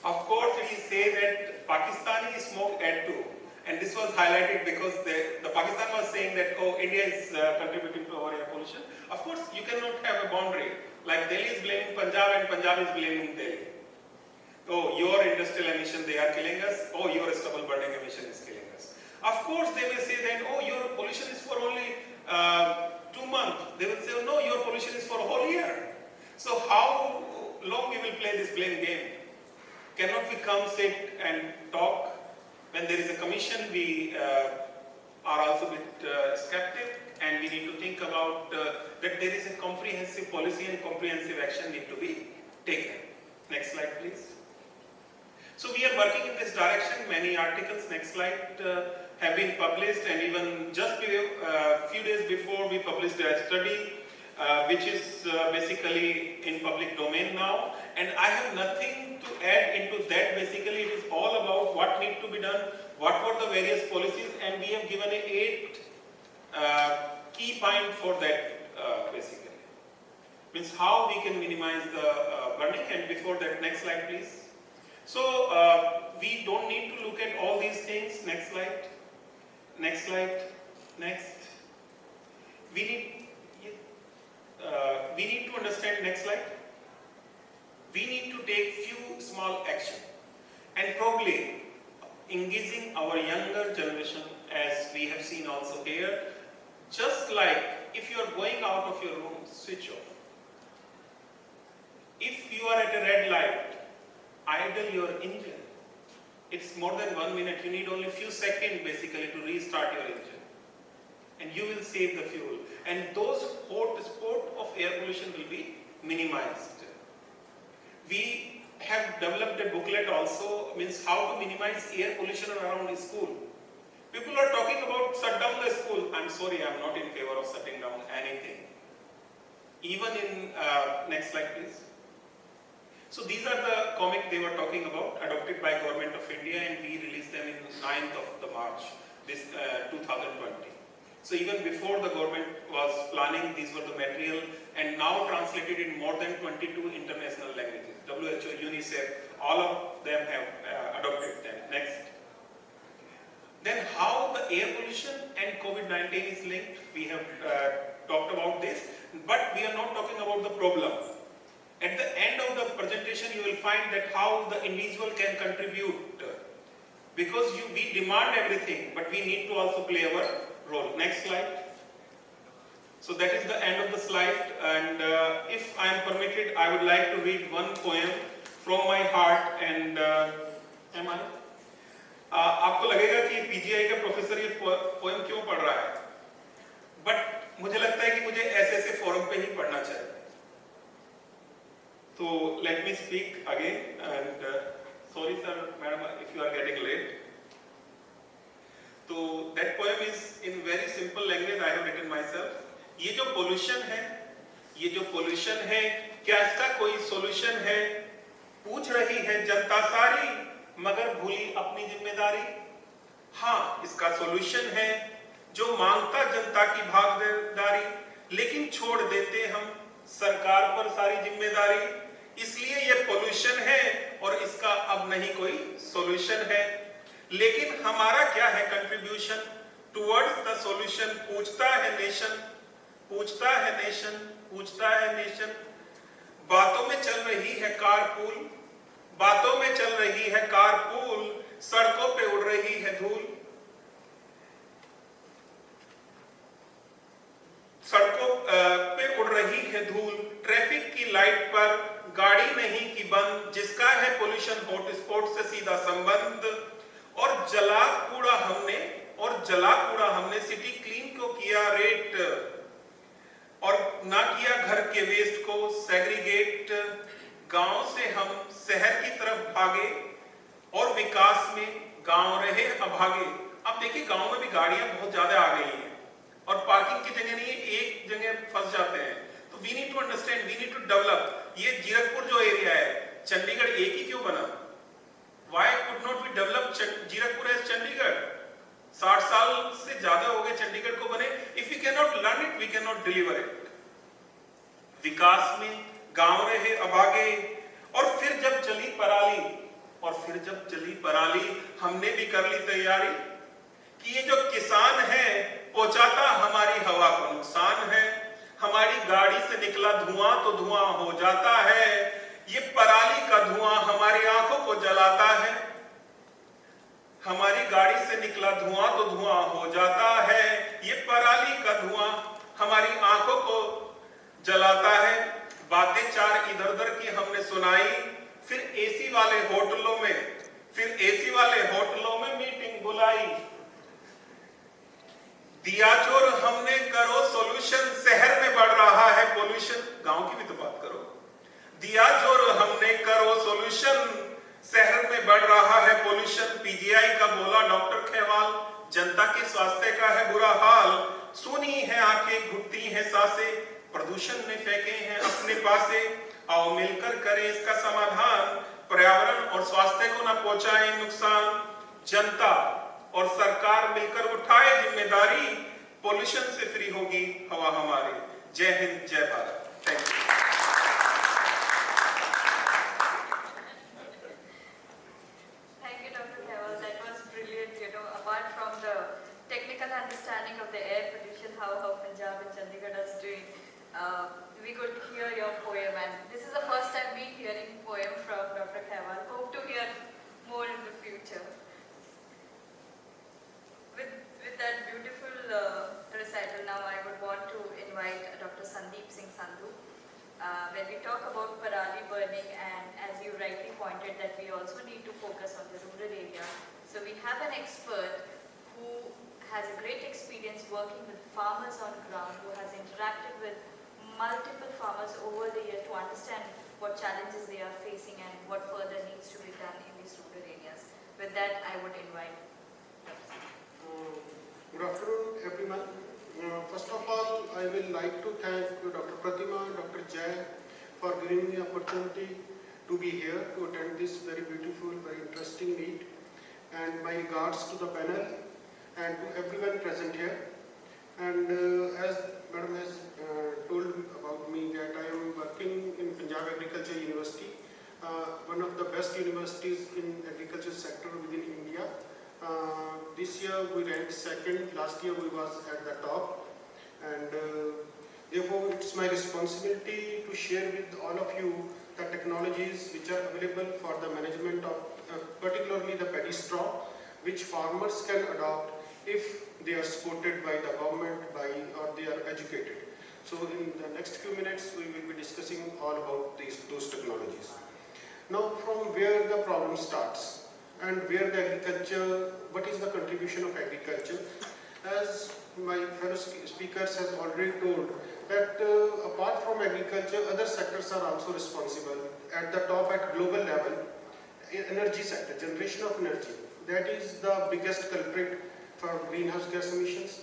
Of course, we say that Pakistani smoke add to, and this was highlighted because the Pakistan was saying that, oh, India is contributing to our air pollution. Of course, you cannot have a boundary. Like Delhi is blaming Punjab and Punjab is blaming Delhi. Oh, your industrial emission, they are killing us. Oh, your stubble burning emission is killing us. Of course, they will say then, oh, your pollution is for only 2 months. They will say, oh, no, your pollution is for a whole year. So how long we will play this blame game? Cannot we come, sit and talk? When there is a commission, we are also a bit skeptic, and we need to think about that there is a comprehensive policy and comprehensive action need to be taken. Next slide, please. So we are working in this direction. Many articles, next slide, have been published, and even just a few days before we published a study which is basically in public domain now, and I have nothing to add into that. Basically, it is all about what needs to be done, what were the various policies, and we have given 8 key points for that basically. means how we can minimize the burning. And before that, next slide please. So we don't need to look at all these things. Next slide. Next slide. Next. We need to understand. Next slide. We need to take few small action and probably engaging our younger generation, as we have seen also here. Just like if you are going out of your room, switch off. If you are at a red light, idle your engine. It's more than 1 minute. You need only few seconds basically to restart your engine, and you will save the fuel. And those sport of air pollution will be minimized. We have developed a booklet also, means how to minimize air pollution around the school. People are talking about shut down the school. I'm sorry, I'm not in favor of shutting down anything. Even in, next slide please. So these are the comics they were talking about, adopted by Government of India, and we released them in 9th of the March, this 2020. So even before the government was planning, these were the material, and now translated in more than 22 international languages. WHO, UNICEF, all of them have adopted them. Next. Then how the air pollution and COVID-19 is linked, we have talked about this, but we are not talking about the problem. At the end of the presentation, you will find that how the individual can contribute, because we demand everything, but we need to also play our role. Next slide. So that is the end of the slide, and if I am permitted, I would like to read one poem from my heart. And am I? आपको लगेगा कि PGI का professor ये poem क्यों पढ़ रहा है, but मुझे लगता है कि मुझे ऐसे फोरम पे ही पढ़ना चाहिए. So let me speak again, and sorry sir, madam, if you are getting late. So that poem is in very simple language I have written myself. ये जो पोल्यूशन है, क्या इसका कोई सोल्यूशन है? पूछ रही है जनता सारी, मगर भूली अपनी जिम्मेदारी. हाँ, इसका सोल्यूशन है, जो मांगता जनता की भागीदारी, लेकिन छोड़ देते हम सरकार पर सारी जिम्मेदारी. इसलिए ये पोल्यूशन है और इसका अब नहीं कोई सोल्यूशन है. लेकिन हमारा क्या है कंट्रीब्यूशन टुवर्ड्स द सोल्यूशन? पूछता है नेशन, पूछता है नेशन, पूछता है नेशन. बातों में चल रही है कारपूल, बातों में चल रही है कारपूल, सड़कों पे उड़ रही है धूल. सड़कों पे उड़ रही है धूल. ट्रैफिक की लाइट पर गाड़ी नहीं की बंद, जिसका है पोल्यूशन हॉटस्पॉट से सीधा संबंध. और जला कूड़ा हमने सिटी क्लीन को किया रेट, और ना किया घर के वेस्ट को सेग्रीगेट. गांव से हम शहर की तरफ भागे, और विकास में गांव रहे अभागे. अब देखिए गांव में भी गाड़ियां बहुत ज्यादा आ गई हैं, और पार्किंग की जगह नहीं है, एक जगह फंस जाते हैं. तो we need to understand, we need to develop. ये जीरकपुर जो एरिया है, चंडीगढ़ एक ही क्यों बना? Why could not we develop Zirakpur as Chandigarh? 60 साल से ज्यादा हो गए चंडीगढ़ को बने. If we cannot learn it, we cannot deliver it. विकास में गांव रहे अभागे, और फिर जब चली पराली, हमने भी कर ली तैयारी कि ये जो किसान है पहुंचाता हमारी हवा को नुकसान है. हमारी गाड़ी से निकला धुआं तो धुआं हो जाता है, ये पराली का धुआं हमारी आंखों को जलाता है. हमारी गाड़ी से निकला धुआं तो धुआं हो जाता है, ये पराली का धुआं हमारी आंखों को जलाता है. बातें चार इधर उधर की हमने सुनाई, फिर एसी वाले होटलों में मीटिंग बुलाई. दिया चोर हमने करो सोल्यूशन, शहर में बढ़ रहा है पोल्यूशन. गांव की भी तो बात करो. दिया चोर हमने करो सोल्यूशन, शहर में बढ़ रहा है पोल्यूशन. पीजीआई का बोला डॉक्टर खेवाल, जनता के स्वास्थ्य का है बुरा हाल. सुनी है आंखें, घुटती है सांसें, प्रदूषण ने फेंके हैं अपने पासे. आओ मिलकर करें इसका समाधान, पर्यावरण और स्वास्थ्य को न पहुंचाएं नुकसान. जनता और सरकार मिलकर उठाए जिम्मेदारी, पोल्यूशन से फ्री होगी हवा हमारी. जय हिंद, जय Bharat. Thank you. understanding of the air pollution, how Punjab and Chandigarh is doing, we could hear your poem, and this is the first time we hearing poem from Dr. Khaiwal. Hope to hear more in the future. With that beautiful recital, now I would want to invite Dr. Sandeep Singh Sandhu. When we talk about Parali burning, and as you rightly pointed that we also need to focus on the rural area, so we have an expert who has a great experience working with farmers on ground, who has interacted with multiple farmers over the year to understand what challenges they are facing and what further needs to be done in these rural areas. With that, I would invite Dr. Sandhu. Good afternoon, everyone. First of all, I will like to thank Dr. Pratima and Dr. Jay for giving me the opportunity to be here to attend this very beautiful, very interesting meet. And my regards to the panel and to everyone present here. And as Madam has told about me, that I am working in Punjab Agriculture University, one of the best universities in agriculture sector within India. This year we ranked second, last year we was at the top, and therefore it's my responsibility to share with all of you the technologies which are available for the management of particularly the paddy straw, which farmers can adopt if they are supported by the government or they are educated. So in the next few minutes we will be discussing all about those technologies. Now, from where the problem starts and where the agriculture, what is the contribution of agriculture? As my fellow speakers has already told, that apart from agriculture, other sectors are also responsible. At the top, at global level, energy sector, generation of energy, that is the biggest culprit for greenhouse gas emissions.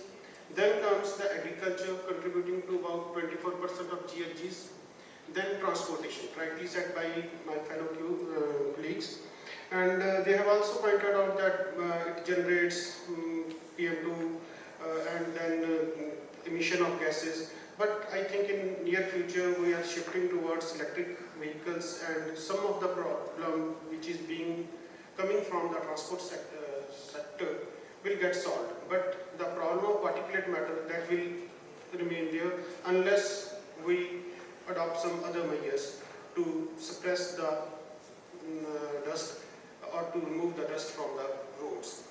Then comes the agriculture, contributing to about 24% of GHGs. Then transportation, rightly said by my fellow colleagues. And they have also pointed out that it generates PM2 and then emission of gases. But I think in near future we are shifting towards electric vehicles, and some of the problem which is coming from the transport sector will get solved. But the problem of particulate matter, that will remain there unless we adopt some other measures to suppress the dust or to remove the dust from the roads.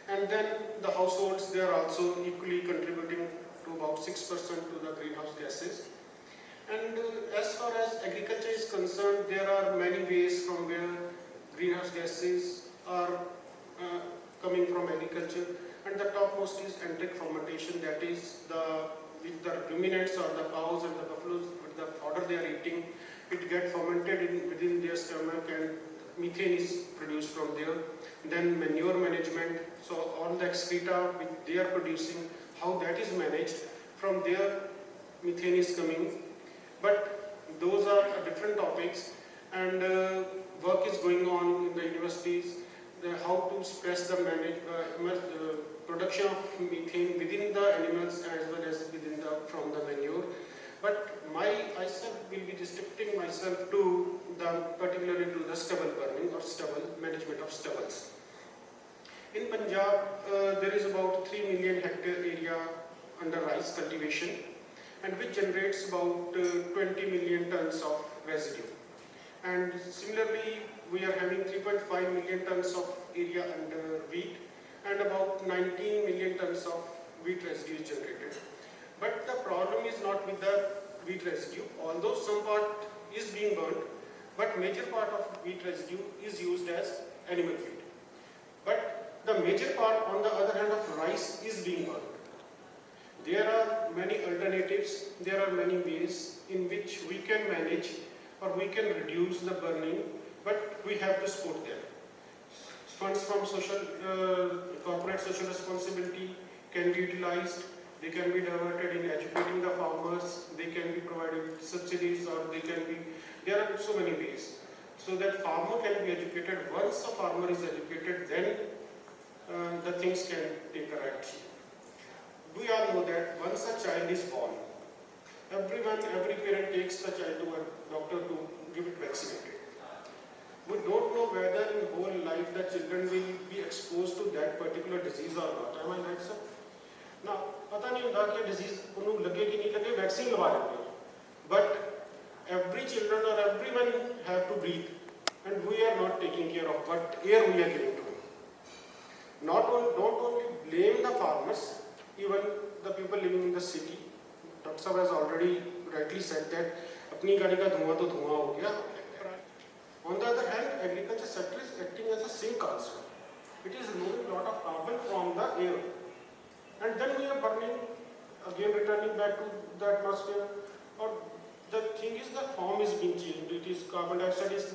And then the households, they are also equally contributing to about 6% to the greenhouse gases. And as far as agriculture is concerned, there are many ways from where greenhouse gases are coming from agriculture. And the topmost is enteric fermentation, that is with the ruminants or the cows and the buffaloes, with the fodder they are eating, it gets fermented within their stomach and methane is produced from there. Then manure management, so all the excreta which they are producing, how that is managed, from there methane is coming. But those are different topics, and work is going on in the universities, how to suppress the production of methane within the animals as well as from the manure. But I will be restricting myself to particularly to the stubble burning or management of stubbles. In Punjab, there is about 3 million hectare area under rice cultivation, and which generates about 20 million tons of residue. And similarly, we are having 3.5 million tons of area under wheat, and about 19 million tons of wheat residue is generated. But the problem is not with the wheat residue, although some part is being burnt, but major part of wheat residue is used as animal feed. But the major part, on the other hand, of rice is being burnt. There are many alternatives, there are many ways in which we can manage or we can reduce the burning, but we have to support them. Funds from corporate social responsibility can be utilized. They can be diverted in educating the farmers. They can be provided subsidies, or there are so many ways. So that farmer can be educated. Once a farmer is educated, then the things can take a right. We all know that once a child is born, every parent takes the child to a doctor to give it vaccinated. We don't know whether in whole life the children will be exposed to that particular disease or not. Am I right, sir? ਨਾ ਪਤਾ ਨਹੀਂ ਹੁੰਦਾ ਕਿ disease ਉਹਨੂੰ ਲੱਗੇ ਕਿ ਨਹੀਂ ਲੱਗੇ, ਵੈਕਸੀਨ ਲਵਾ ਲੈਂਦੇ ਹੋ, but every children or everyone have to breathe and we are not taking care of what air we are giving to them. Don't only blame the farmers, even the people living in the city. Dr. Sahab has already rightly said that अपनी गाड़ी का धुआं तो धुआं हो गया. On the other hand, agriculture sector is acting as a sink also. It is removing a lot of carbon from the air, and then we are burning, again returning back to the atmosphere. Or the thing is, the form is being changed. It is carbon dioxide is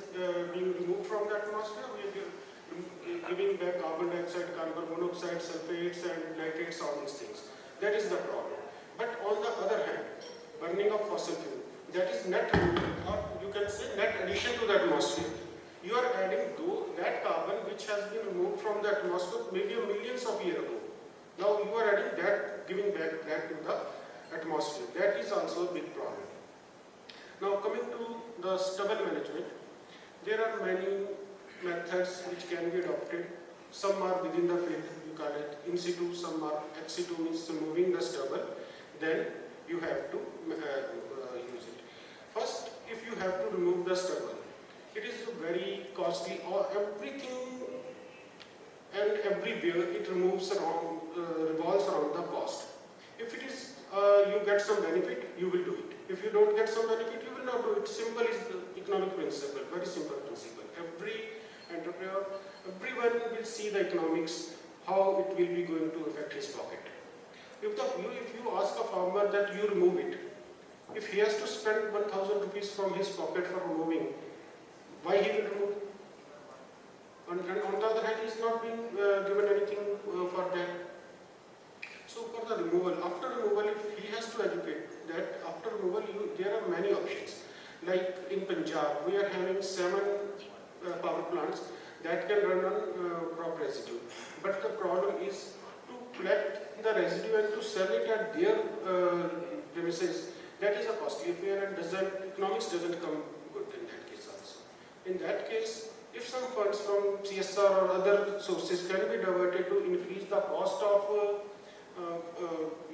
being removed from the atmosphere. We are giving back carbon dioxide, carbon monoxide, sulfates, and nitrates, all these things. That is the problem. But on the other hand, burning of fossil fuel, that is net removal, or you can say net addition to the atmosphere. You are adding that carbon which has been removed from the atmosphere maybe millions of years ago. Now you are adding that, giving back that to the atmosphere. That is also a big problem. Now coming to the stubble management, there are many methods which can be adopted. Some are within the field, you call it in situ, some are ex situ, means removing the stubble. Then you have to use it. First, if you have to remove the stubble, it is very costly, or everything and everywhere it revolves around the cost. If it is you get some benefit, you will do it. If you don't get some benefit, you will not do it. Simple is the economic principle, very simple principle. Every entrepreneur, everyone will see the economics, how it will be going to affect his pocket. If you ask a farmer that you remove it, if he has to spend 1,000 rupees from his pocket for removing, why he will remove? And on the other hand, he is not being given anything for that. So for the removal, after removal, if he has to educate that after removal, there are many options. Like in Punjab, we are having 7 power plants that can run on crop residue. But the problem is to collect the residue and to sell it at their premises. That is a costly affair, and economics doesn't come good in that case also. In that case, if some funds from CSR or other sources can be diverted to increase the cost of,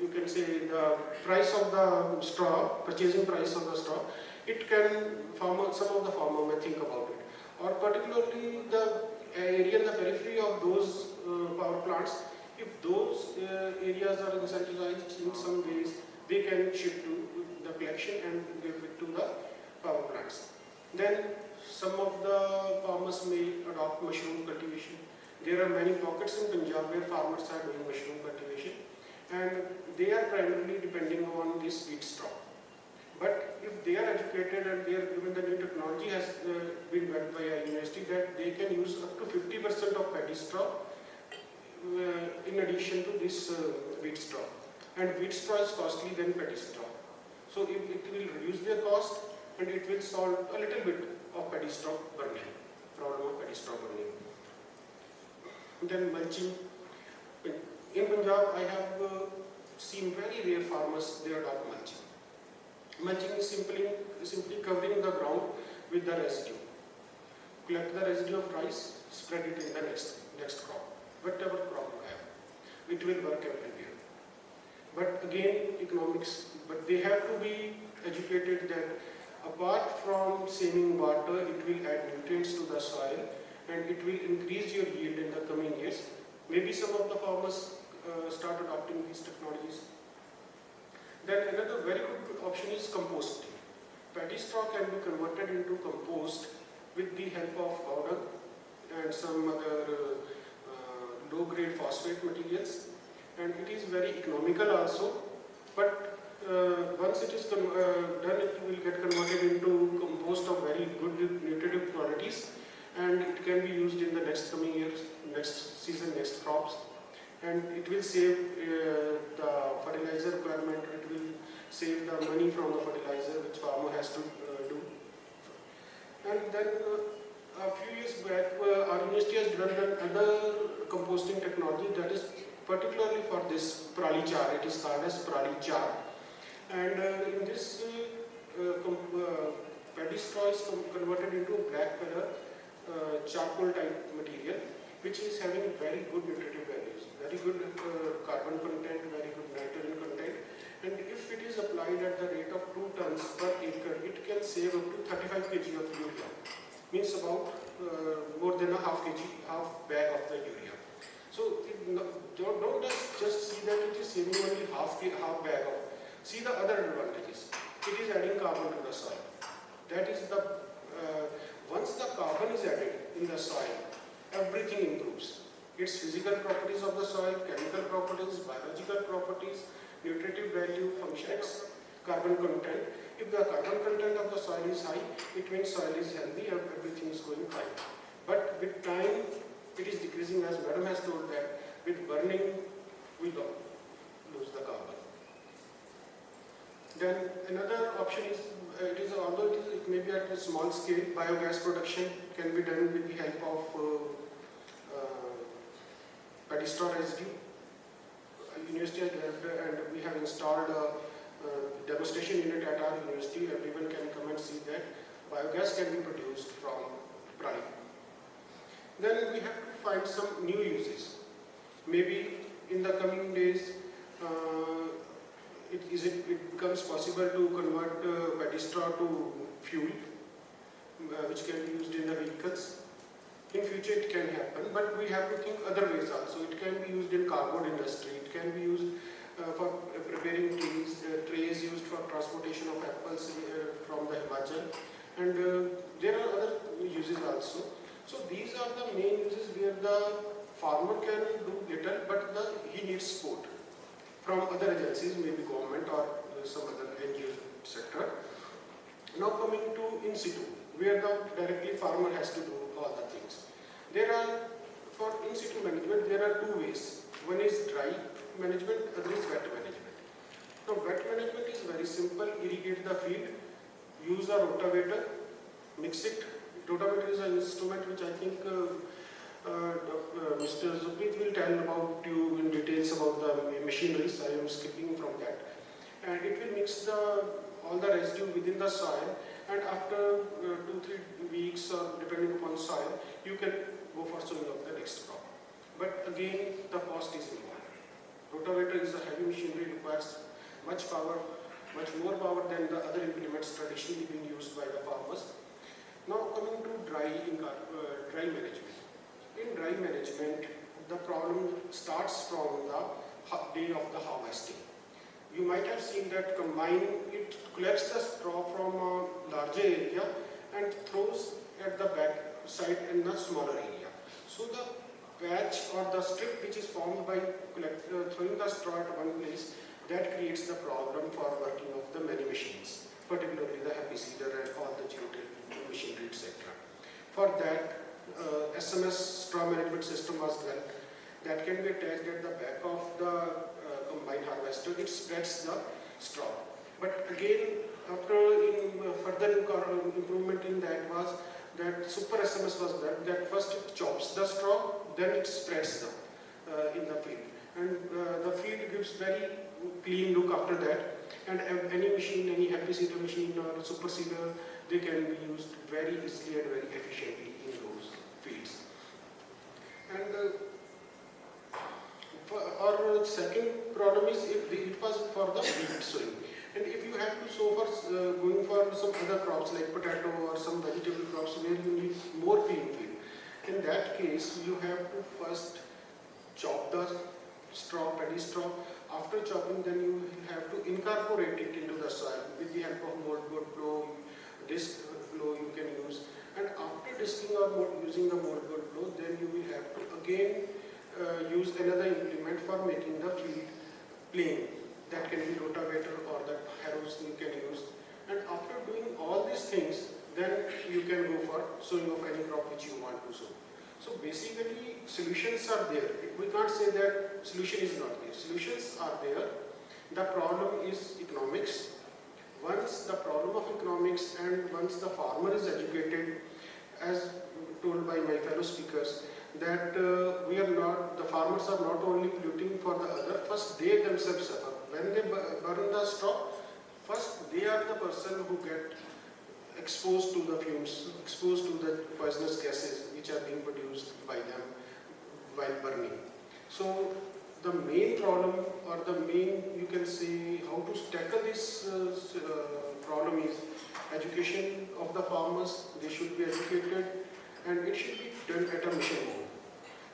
you can say, the price of the straw, purchasing price of the straw, it can, some of the farmer may think about it. Or particularly the area in the periphery of those power plants, if those areas are incentivized in some ways, they can shift to the collection and give it to the power plants. Then some of the farmers may adopt mushroom cultivation. There are many pockets in Punjab where farmers are doing mushroom cultivation, and they are primarily depending on this wheat straw. But if they are educated and they are given the new technology has been developed by a university that they can use up to 50% of paddy straw in addition to this wheat straw. And wheat straw is costly than paddy straw. So it will reduce their cost, and it will solve a little bit of paddy straw burning, problem of paddy straw burning. Then mulching. In Punjab, I have seen very rare farmers, they adopt mulching. Mulching is simply covering the ground with the residue. Collect the residue of rice, spread it in the next crop, whatever crop you have. It will work everywhere. But again, economics, but they have to be educated that apart from saving water, it will add nutrients to the soil, and it will increase your yield in the coming years. Maybe some of the farmers start adopting these technologies. Then another very good option is composting. Paddy straw can be converted into compost with the help of cow dung and some other low-grade phosphate materials. And it is very economical also, but once it is done, it will get converted into compost of very good nutritive qualities, and it can be used in the next coming years, next season, next crops, and it will save the fertilizer requirement. It will save the money from the fertilizer which farmer has to do. And then a few years back, our university has developed another composting technology that is particularly for this prali char. It is called as prali char, and in this paddy straw is converted into black color charcoal type material, which is having very good nutritive values, very good carbon content, very good nitrogen content. And if it is applied at the rate of 2 tons per acre, it can save up to 35 kg of urea. Means about more than a half bag of the urea. So don't just see that it is saving only half bag of. See the other advantages. It is adding carbon to the soil. That is the once the carbon is added in the soil, everything improves. Its physical properties of the soil, chemical properties, biological properties, nutritive value, functions, carbon content. If the carbon content of the soil is high, it means soil is healthy and everything is going fine. But with time, it is decreasing, as Madam has told that with burning, we lose the carbon. Then another option is, although it may be at a small scale, biogas production can be done with the help of paddy straw residue. University and we have installed a demonstration unit at our university. Everyone can come and see that biogas can be produced from pali. Then we have to find some new uses. Maybe in the coming days, it becomes possible to convert paddy straw to fuel, which can be used in the vehicles. In future it can happen, but we have to think other ways also. It can be used in cardboard industry, it can be used for preparing trays used for transportation of apples from the Himachal, and there are other uses also. So these are the main uses where the farmer can do little, but he needs support from other agencies, maybe government or some other NGO sector. Now coming to in situ, where the directly farmer has to do all the things. There are, for in situ management, there are 2 ways. One is dry management, other is wet management. Now wet management is very simple. Irrigate the field, use a rotavator, mix it. Rotavator is an instrument which I think Mr. Zuprit will tell about you in details about the machineries. I am skipping from that. And it will mix all the residue within the soil, and after 2-3 weeks or depending upon soil, you can go for sowing of the next crop. But again, the cost is involved. Rotavator is a heavy machinery, requires much power, much more power than the other implements traditionally being used by the farmers. Now coming to dry management. In dry management, the problem starts from the day of the harvesting. You might have seen that combine, it collects the straw from a larger area and throws at the back side in a smaller area. So the patch or the strip which is formed by throwing the straw at one place, that creates the problem for working of the many machines, particularly the happy seeder and all the geotail machinery, etc. For that, SMS straw management system was developed that can be attached at the back of the combine harvester. It spreads the straw. But again, after further improvement in that was that super SMS was that first it chops the straw, then it spreads them in the field. And the field gives very clean look after that. And any machine, any happy seeder machine or super seeder, they can be used very easily and very efficiently in those fields. And our second problem is it was for the field sowing. And if you have to sow for going for some other crops like potato or some vegetable crops where you need more clean field, in that case you have to first chop the straw, paddy straw. After chopping, then you have to incorporate it into the soil with the help of moldboard plow, disc plow you can use. And after disking or using the moldboard plow, then you will have to again use another implement for making the field plain. That can be rotavator or the harrows you can use. And after doing all these things, then you can go for sowing of any crop which you want to sow. So basically, solutions are there. We can't say that solution is not there. Solutions are there. The problem is economics. Once the problem of economics and once the farmer is educated, as told by my fellow speakers, that the farmers are not only polluting for the other, first they themselves suffer. When they burn the straw, first they are the person who get exposed to the fumes, exposed to the poisonous gases which are being produced by them. while burning. So the main problem, or the main, you can say, how to tackle this problem is education of the farmers. They should be educated, and it should be done at a mission level.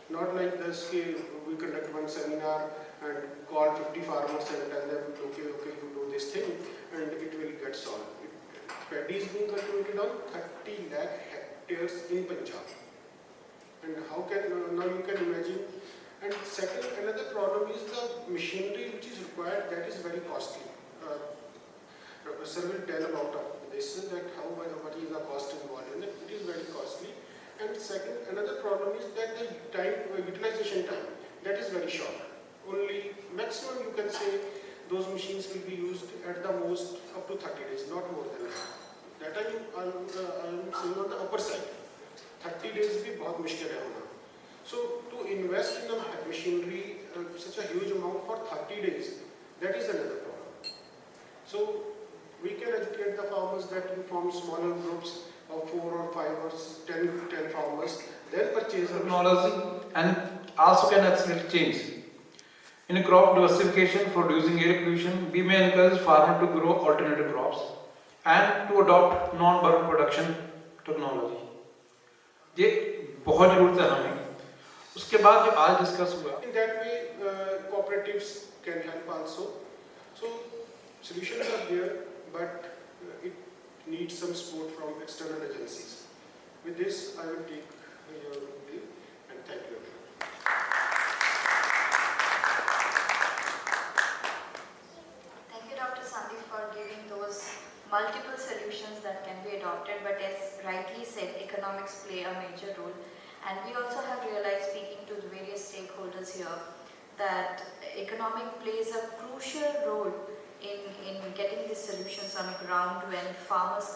Not like this, we conduct one seminar and call 50 farmers and tell them, okay, you do this thing, and it will get solved. Paddy is being cultivated on 30 lakh hectares in Punjab. And how can, now you can imagine. And second, another problem is the machinery which is required, that is very costly. Professor will tell about this, that what is the cost involved in it. It is very costly. And second, another problem is that the utilization time, that is very short. Only maximum you can say those machines will be used at the most up to 30 days, not more than that. That I am saying on the upper side. 30 days भी बहुत मुश्किल है होना. So to invest in a machinery such a huge amount for 30 days, that is another problem. So we can educate the farmers that you form smaller groups of 4 or 5 or 10 farmers, then purchase a technology and also can accelerate change. In crop diversification for reducing air pollution, we may encourage farmers to grow alternative crops and to adopt non-burn production technology. ये बहुत जरूरत है हमें. उसके बाद जो आज discuss हुआ, in that way cooperatives can help also. So solutions are there, but it needs some support from external agencies. With this, I will take your leave and thank you. Thank you, Dr. Sandeep, for giving those multiple solutions that can be adopted, but as rightly said, economics play a major role. And we also have realized, speaking to the various stakeholders here, that economic plays a crucial role in getting these solutions on the ground when farmers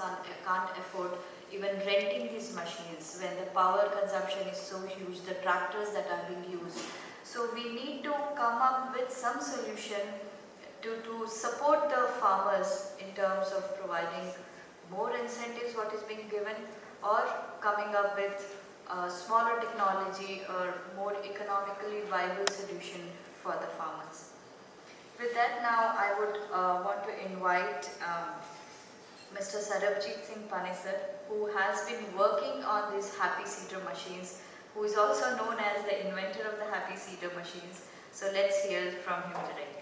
can't afford even renting these machines, when the power consumption is so huge, the tractors that are being used. So we need to come up with some solution to support the farmers in terms of providing more incentives what is being given, or coming up with smaller technology or more economically viable solution for the farmers. With that, now I would want to invite Mr. Sarabjit Singh Panesar, who has been working on these happy seeder machines, who is also known as the inventor of the happy seeder machines. So let's hear from him directly.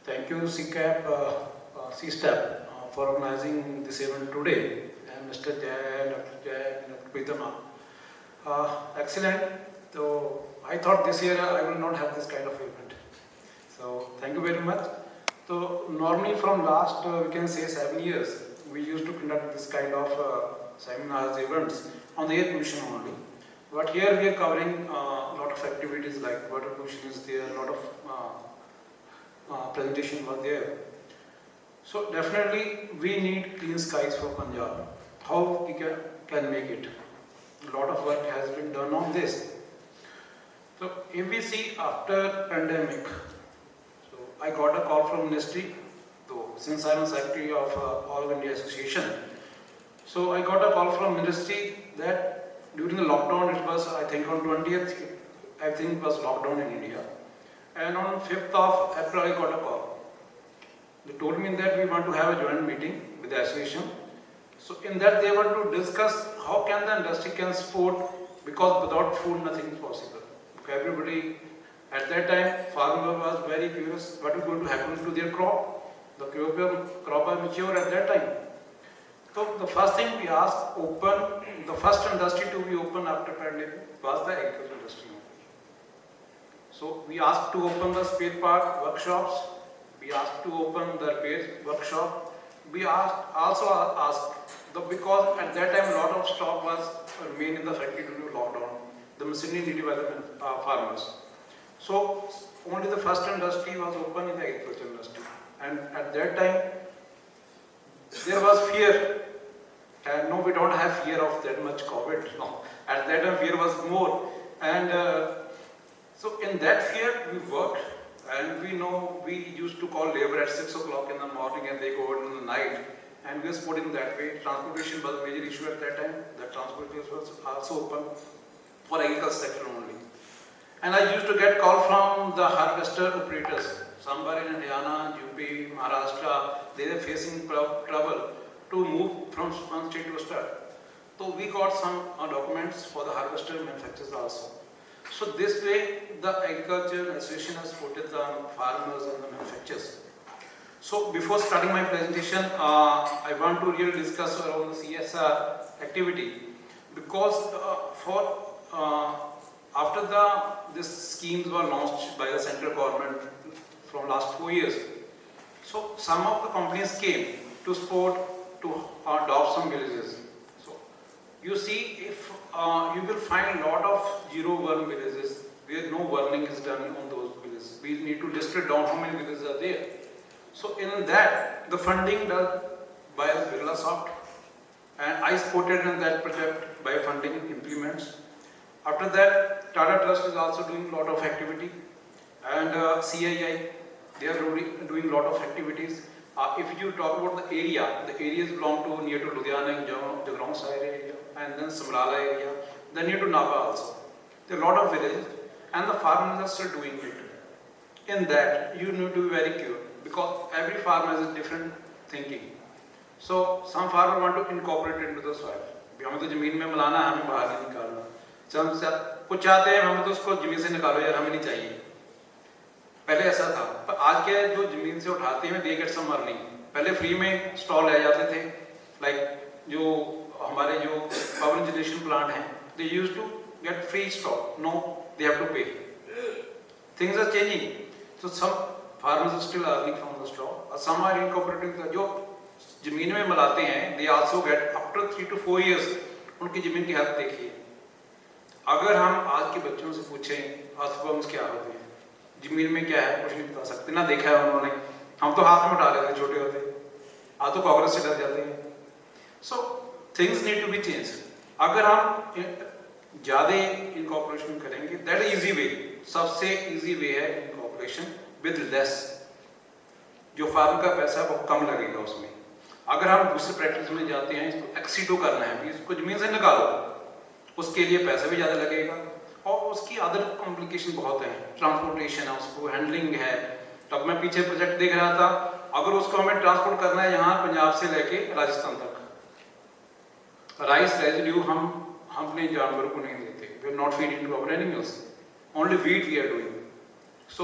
Thank you CSTEP for organizing this event today, and Mr. Jay, Dr. Jay, and Dr. Pritama. Excellent. So I thought this year I will not have this kind of event. So thank you very much. So normally from last we can say 7 years we used to conduct this kind of seminars, events on the air pollution only. But here we are covering a lot of activities like water pollution is there, a lot of presentation was there. So definitely we need clean skies for Punjab. How we can make it? A lot of work has been done on this. So if we see after pandemic, so I got a call from ministry. So since I am a secretary of All India Association, so I got a call from ministry that during the lockdown, it was I think on 20th, I think it was lockdown in India, and on 5th of April I got a call. They told me that we want to have a joint meeting with the association. So in that they want to discuss how can the industry can support, because without food nothing is possible. Everybody at that time, farmer was very curious what is going to happen to their crop. The crop was mature at that time. So the first thing we asked, the first industry to be open after pandemic was the agriculture industry. So we asked to open the spare part workshops. We asked to open the repair workshop. We also asked, because at that time a lot of stock was remained in the factory due to lockdown, the machinery needed by the farmers. So only the first industry was open in the agriculture industry. And at that time, there was fear. And no, we don't have fear of that much COVID. No. At that time, fear was more. And so in that fear, we worked. And we know we used to call labor at 6 o'clock in the morning and they go out in the night. and we are supporting that way. Transportation was a major issue at that time. The transportation was also open for agriculture sector only. And I used to get call from the harvester operators. Somewhere in Haryana, UP, Maharashtra, they are facing trouble to move from one state to a state. So we got some documents for the harvester manufacturers also. So this way, the agriculture association has supported the farmers and the manufacturers. So before starting my presentation, I want to really discuss around the CSR activity, because after these schemes were launched by the central government from last 4 years, so some of the companies came to support to adopt some villages. So you see, if you will find a lot of zero burn villages where no burning is done on those villages. We need to list it down how many villages are there. So in that, the funding done by Birlasoft, and I supported in that project by funding implements. After that, Tata Trust is also doing a lot of activity, and CII, they are doing a lot of activities. If you talk about the areas belong to near to Ludhiana and Jagrong Sahib area, and then Samrala area, then near to Naba also. There are a lot of villages, and the farmers are still doing it. In that, you need to be very careful, because every farmer has a different thinking. So some farmer want to incorporate it into the soil. हमें तो जमीन में मिलाना है, हमें बाहर नहीं निकालना. कुछ चाहते हैं हमें तो उसको जमीन से निकालो यार, हमें नहीं चाहिए. पहले ऐसा था, पर आज के जो जमीन से उठाते हैं, they get some earning. पहले फ्री में स्टॉल ले जाते थे, लाइक जो हमारे जो पावर जनरेशन प्लांट हैं, they used to get free stock. No, they have to pay. Things are changing. So some farmers are still earning from the straw. Some are incorporating the जो जमीन में मिलाते हैं, they also get after 3 to 4 years उनकी जमीन की हालत देखिए. अगर हम आज के बच्चों से पूछें अर्थवर्म्स क्या होते हैं, जमीन में क्या है, कुछ नहीं बता सकते, ना देखा है उन्होंने. हम तो हाथ में उठा लेते छोटे होते, आज तो कॉकरोच से डर जाते हैं. So things need to be changed. अगर हम ज़्यादा इनकॉर्पोरेशन करेंगे, that is easy way. सबसे easy way है इनकॉर्पोरेशन with less. जो फार्म का पैसा है वो कम लगेगा उसमें. अगर हम दूसरे प्रैक्टिस में जाते हैं, इसको एक्सीडो करना है, इसको जमीन से निकालो, उसके लिए पैसा भी ज़्यादा लगेगा और उसकी अदर कॉम्प्लिकेशन बहुत हैं. ट्रांसपोर्टेशन है, उसको हैंडलिंग है. तब मैं पीछे प्रोजेक्ट देख रहा था, अगर उसको हमें ट्रांसपोर्ट करना है यहाँ पंजाब से लेके राजस्थान तक, राइस रेजिड्यू हम अपने जानवरों को नहीं देते. We are not feeding to our animals, only wheat we are doing. So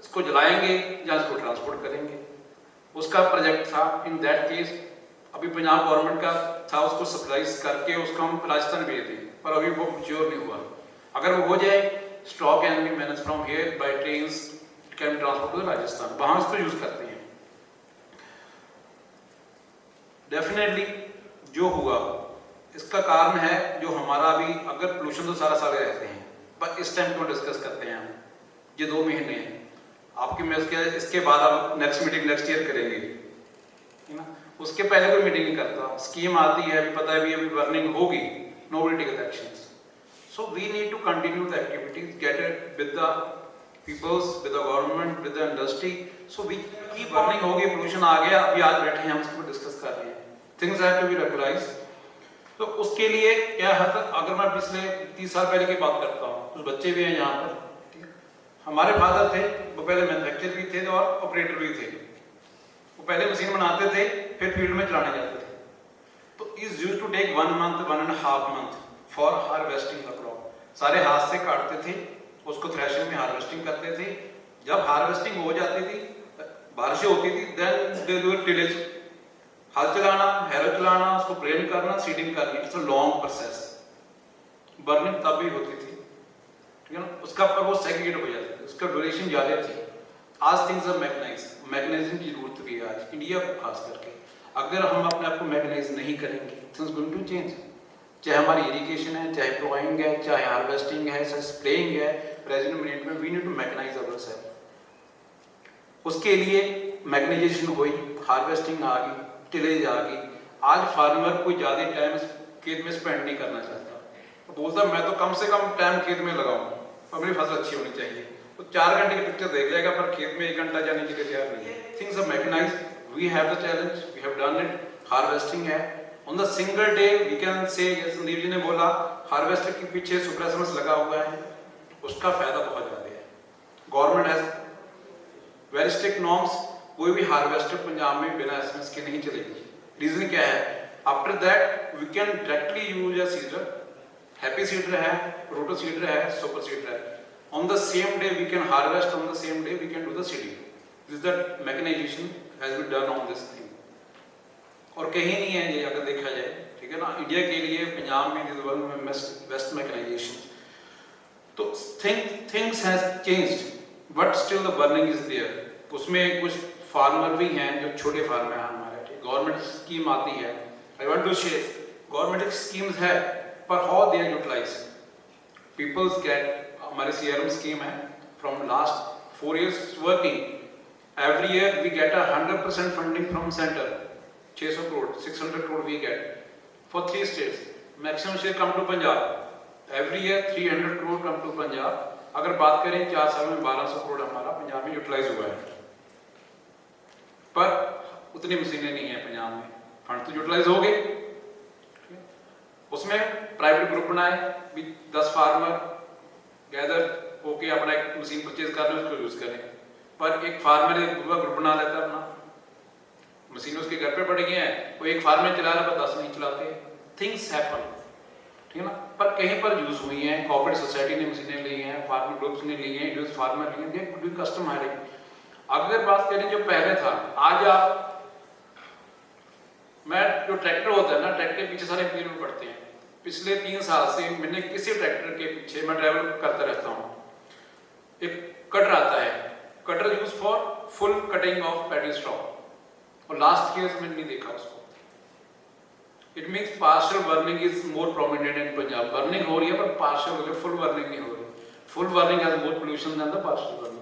इसको जलाएंगे या इसको ट्रांसपोर्ट करेंगे. उसका प्रोजेक्ट था. इन दैट केस अभी पंजाब गवर्नमेंट का था, उसको सप्लाइज करके उसको हम राजस्थान भेज दें, पर अभी वो मैच्योर नहीं हुआ. अगर वो हो जाए, stock can be manage from here by trains, it can be transport to Rajasthan. वहाँ इसको यूज करते हैं. डेफिनेटली जो हुआ इसका कारण है जो हमारा अभी, अगर पोल्यूशन तो सारा साल रहते हैं, पर इस टाइम को डिस्कस करते हैं हम, ये 2 महीने हैं आपकी. मैं इसके बाद आप नेक्स्ट मीटिंग नेक्स्ट ईयर करेंगे, है ना. उसके पहले कोई मीटिंग नहीं करता. स्कीम आती है, अभी पता है अभी बर्निंग होगी, nobody takes actions. So we need to continue the activities, get it with the peoples, with the government, with the industry. So we keep burning होगी, pollution आ गया, अभी आज बैठे हैं हम इसको डिस्कस कर रहे हैं. Things have to be regularized. तो उसके लिए क्या है, अगर मैं पिछले 30 साल पहले की बात करता हूँ, कुछ बच्चे भी हैं यहाँ पर. हमारे फादर थे, वो पहले मैन्युफैक्चर भी थे और ऑपरेटर भी थे. वो पहले मशीन बनाते थे, फिर फील्ड में चलाने जाते थे. तो is used to take 1 month, 1.5 month for harvesting the crop. सारे हाथ से काटते थे, उसको थ्रेशर में हार्वेस्टिंग करते थे. जब हार्वेस्टिंग हो जाती थी, बारिशें होती थी, देन दे डू टिलेज, हल चलाना, हैरो चलाना, उसको प्लेन करना, सीडिंग करनी. It's a long process. Burning तब भी होती थी, ठीक है ना. उसका पर वो सेग्रीगेट हो जाती थी, उसका ड्यूरेशन ज़्यादा थी. आज थिंग्स आर मैग्नाइजिंग की जरूरत भी है आज इंडिया को खास करके. अगर हम अपने आप को मैग्नाइज नहीं करेंगे, थिंग्स गोइंग टू चेंज. चाहे हमारी इरिगेशन है, चाहे प्लोइंग है, चाहे हार्वेस्टिंग है, चाहे स्प्रेइंग है, प्रेजेंट मिनट में वी नीड टू मैग्नाइज अवरसेल्फ. उसके लिए मैग्नाइजेशन हुई, हार्वेस्टिंग आ गई, टिलेज आ गई. आज फार्मर कोई ज़्यादा टाइम खेत में स्पेंड नहीं करना चाहता. तो बोलता मैं तो कम से कम टाइम खेत में लगाऊं और मेरी फसल अच्छी होनी चाहिए. तो 4 घंटे की पिक्चर देख लेगा, पर खेत में 1 घंटा जाने के लिए तैयार नहीं है. Things are magnized. We have the challenge, we have done it. Harvesting है। On the single day we can say, Sandeep जी ने बोला हार्वेस्टर के पीछे सुप्रेसर्स लगा हुआ है, उसका फायदा बहुत ज़्यादा है। Government has very strict norms, कोई भी हार्वेस्टर पंजाब में बिना एसएमएस के नहीं चलेगी। रीजन क्या है? After that we can directly use a seeder, happy seeder है, रोटो सीडर है, सुपर सीडर है। On the same day we can harvest, on the same day we can do the seeding. This the mechanisation has been done on this thing. और कहीं नहीं है ये, अगर देखा जाए, ठीक है ना, इंडिया के लिए पंजाब में इज वन में बेस्ट मैकेनाइजेशन। तो things has changed but still the burning is there. उसमें कुछ फार्मर भी हैं जो छोटे फार्मर हैं हमारे, गवर्नमेंट स्कीम आती है, I want to share government schemes है, पर how they are utilise. Peoples get, हमारे सीआरएम स्कीम है from last 4 years working, every year we get 100% funding from center, 600 crore, 600 crore we get for 3 states. Maximum share come to Punjab. Every year 300 crore come to Punjab. अगर बात करें 4 साल में 1200 करोड़ हमारा पंजाब में utilise हुआ है, पर उतनी मशीनें नहीं है पंजाब में। फंड तो यूटिलाइज हो गए, उसमें प्राइवेट ग्रुप बनाए भी 10 फार्मर गैदर होके अपना एक मशीन परचेज कर लें, उसको यूज करें। पर एक फार्मर एक पूरा ग्रुप बना लेता अपना, मशीन उसके घर पे पड़ गई है, वो एक फार्मर चला रहा है पर 10 नहीं चलाते। थिंग्स हैपन, ठीक है ना, पर कहीं पर यूज हुई हैं, कॉर्पोरेट सोसाइटी ने मशीनें ली हैं, फार्मर ग्रुप्स ने ली हैं, इंडिविजुअल फार्मर लिए हैं, डूइंग कस्टम हायरिंग। अगर बात करें जो पहले था, आज आप, मैं जो ट्रैक्टर होता है ना, ट्रैक्टर के पीछे सारे इंप्लीमेंट पढ़ते हैं। पिछले 3 साल से मैंने किसी ट्रैक्टर के पीछे, मैं ट्रैवल करता रहता हूँ, एक कटर आता है, cutter use for full cutting of paddy stock, और लास्ट 3 years मैंने नहीं देखा उसको। It means partial burning is more prominent in Punjab. Burning हो रही है पर पार्शियल हो रही है, फुल बर्निंग नहीं हो रही। Full burning has more pollution than the partial burning.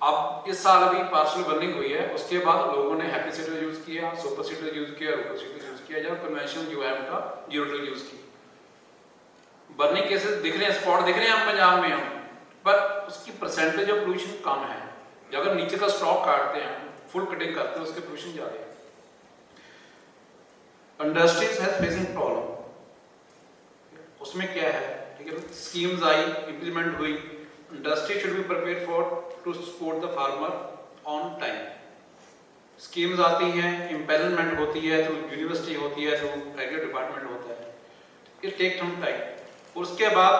अब इस साल अभी पार्शियल बर्निंग हुई है, उसके बाद लोगों ने हैप्पी सीडर यूज किया, सुपर सीडर यूज किया, रोटो सीडर यूज किया, जब कन्वेंशनल जो है उनका जीरो टिल यूज किया। बर्निंग केसेस दिख रहे हैं, स्पॉट दिख रहे हैं हम पंजाब में, हम पर उसकी परसेंटेज ऑफ पोल्यूशन कम है। अगर नीचे का स्टॉक काटते हैं, फुल कटिंग करते हैं, उसके पोल्यूशन ज्यादा है। इंडस्ट्रीज हैज फेसिंग प्रॉब्लम, उसमें क्या है, ठीक है, स्कीम्स आई, इंप्लीमेंट हुई, industry should be prepared for to support the farmer on time. Schemes आती हैं, इम्पेनलमेंट होती है, तो यूनिवर्सिटी होती है, तो एग्री डिपार्टमेंट होता है, इट टेक सम टाइम। उसके बाद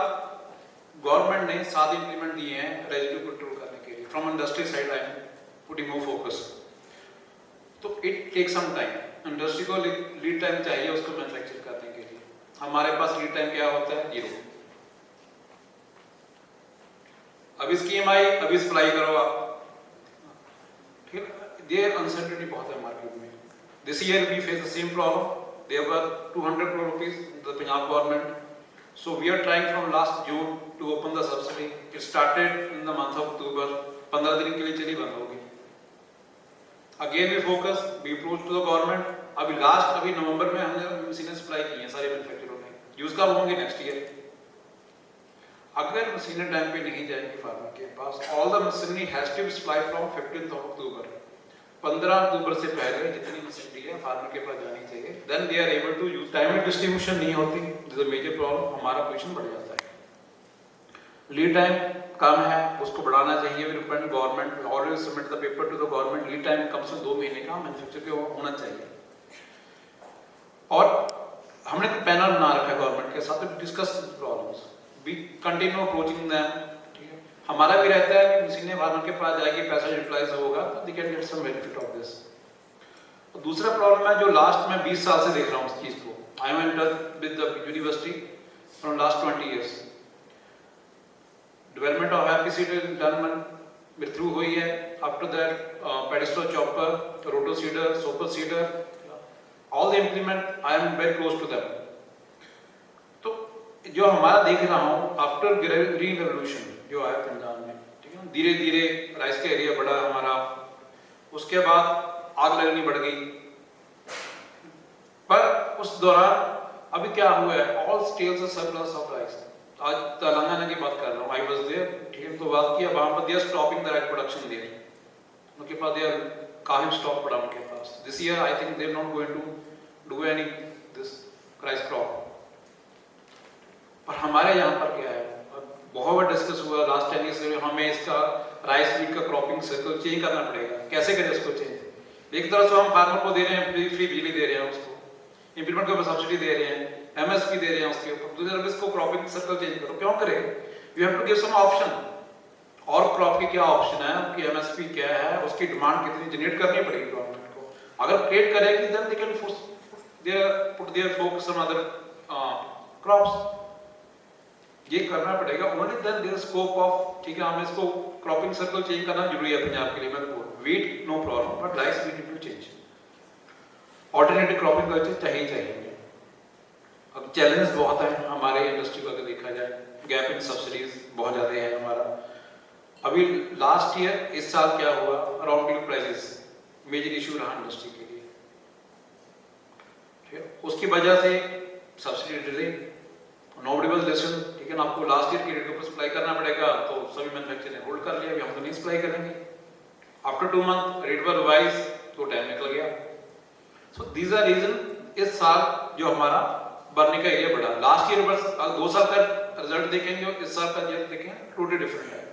गवर्नमेंट ने 7 इंप्लीमेंट दिए हैं रेजिड्यू कंट्रोल करने के लिए, from industry side I am putting more focus. तो it take some time, industry को लीड टाइम चाहिए उसको मैन्युफैक्चर करने के लिए। हमारे पास लीड टाइम क्या होता है? 0। अभी स्कीम आई, अभी सप्लाई करो आप, ठीक है। देयर अनसर्टेनिटी बहुत है मार्केट में। This year we face the same problem, there were 200 crore rupees the Punjab government, so we are trying from last June to open the subsidy. It started in the month of October, 15 दिन के लिए चली, बंद होगी। Again we focus, we approach to the government. अभी नवंबर में हमने मशीनें सप्लाई की हैं सारे मैन्युफैक्चररों ने, यूज कब होंगे? Next year. अगर मशीनें टाइम पे नहीं जाएंगी फार्मर के पास, all the machinery has to be supply from 15th of October, 15 अक्टूबर से पहले जितनी मशीनरी है फार्मर के पास जानी चाहिए, then they are able to use. Timely distribution नहीं होती, this is a major problem, हमारा पोजीशन बढ़ जाता है। लीड टाइम कम है, उसको बढ़ाना चाहिए। Government always submit the paper to the government, lead time कम से 2 महीने का मैन्युफैक्चर के होना चाहिए। और हमने एक पैनल बना रखा है गवर्नमेंट के साथ, discuss problems, we continue approaching them, ठीक है। हमारा भी रहता है कि मशीनें फार्मर के पास जाएगी, पैसा यूटिलाइज होगा, तो they can get some benefit of this. तो दूसरा प्रॉब्लम है जो लास्ट में 20 साल से देख रहा हूँ इस चीज को, I am in touch with the university from last 20 years। Development of happy seeder done में थ्रू हुई है, after that paddy straw chopper, roto seeder, super seeder, all the implement I am very close to them. तो जो हमारा देख रहा हूँ after green revolution जो आया पंजाब में, ठीक है, धीरे धीरे राइस का एरिया बढ़ा हमारा, उसके बाद आग लगनी बढ़ गई, पर उस दौरान अभी क्या हुआ है, all states surplus of rice. आज तेलंगाना की बात कर रहा हूँ, आई वाज देयर, ठीक है, तो बात किया वहां पर they are stopping the rice production there, उनके पास दे आर काफी स्टॉक पड़ा उनके पास. This year I think they are not going to do any this rice crop. पर हमारे यहाँ पर क्या है, बहुत बार डिस्कस हुआ लास्ट 10 ईयर्स में, हमें इसका राइस वीट का क्रॉपिंग सर्कल चेंज करना पड़ेगा. कैसे करें इसको चेंज? एक तरफ से हम फार्मर को दे रहे हैं, फ्री बिजली दे रहे हैं, उसको इंप्लीमेंट के ऊपर सब्सिडी दे रहे हैं, एमएसपी दे रहे हैं उसके ऊपर. दूसरी तरफ इसको क्रॉपिंग सर्कल चेंज करो. क्यों करें? You have to give some option. और क्रॉप की क्या ऑप्शन है, कि एमएसपी क्या है, उसकी डिमांड कितनी जनरेट करनी पड़ेगी गवर्नमेंट को. अगर क्रिएट करेगी then they can put their focus on other crops. ये करना पड़ेगा. Only then there scope of, ठीक है, हमें इसको क्रॉपिंग सर्कल चेंज करना जरूरी है पंजाब के लिए. मैं wheat no problem, but rice we need to change. Alternative cropping culture चाहिए. अब चैलेंज बहुत है हमारे इंडस्ट्री को, अगर देखा जाए गैप इन सब्सिडीज बहुत ज़्यादा है हमारा. अभी लास्ट ईयर, इस साल क्या हुआ, raw material prices major issue रहा इंडस्ट्री के लिए. ठीक है, उसकी वजह से subsidy delay, nobody was listen. ठीक है ना, आपको लास्ट ईयर की रेट के ऊपर सप्लाई करना पड़ेगा, तो सभी मैन्युफैक्चरर ने होल्ड कर लिया, अभी हम तो नहीं सप्लाई करेंगे. After 2 month rate were revise, तो टाइम निकल गया. So these are reason. इस साल जो हमारा बर्निंग का एरिया बढ़ा, लास्ट ईयर बस 2 साल का रिजल्ट देखेंगे और इस साल का रिजल्ट देखेंगे, टोटली डिफरेंट है.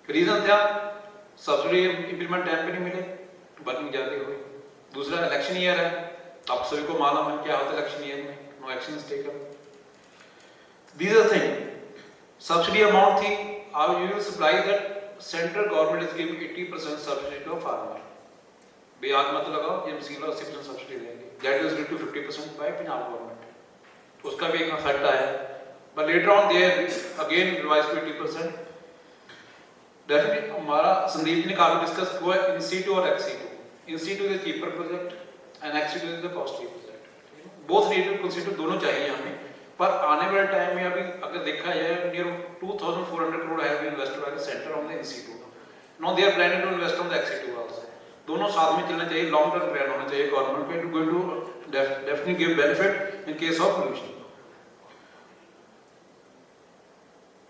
रीजन था सब्सिडी इंप्लीमेंट टाइम पे नहीं मिले, बर्निंग ज्यादा हुई. दूसरा इलेक्शन ईयर है, आप सभी को मालूम है क्या होता है इलेक्शन ईयर में, no action is taken. These are things. Subsidy amount थी, अब you will supply that central government is giving 80% subsidy to a farmer. बेयाद मत लगाओ, ये मसीला 80% सब्सिडी देंगे. That is due to 50% by Punjab government. उसका भी एक इफेक्ट आया. But later on they again revised to 80%. Definitely हमारा संदीप ने काफी डिस्कस हुआ इन C2 और XC2. In C2 is a cheaper project and XC2 is a costly project. Both need to consider, दोनों चाहिए हमें. पर आने वाले टाइम में अभी अगर देखा जाए, near 2400 crore have been invested by the centre on the NC2. Now they are planning to invest on the XC2 also. दोनों साथ में चलना चाहिए, लॉन्ग टर्म प्लान होना चाहिए गवर्नमेंट पे, to going to definitely give benefit in case of pollution.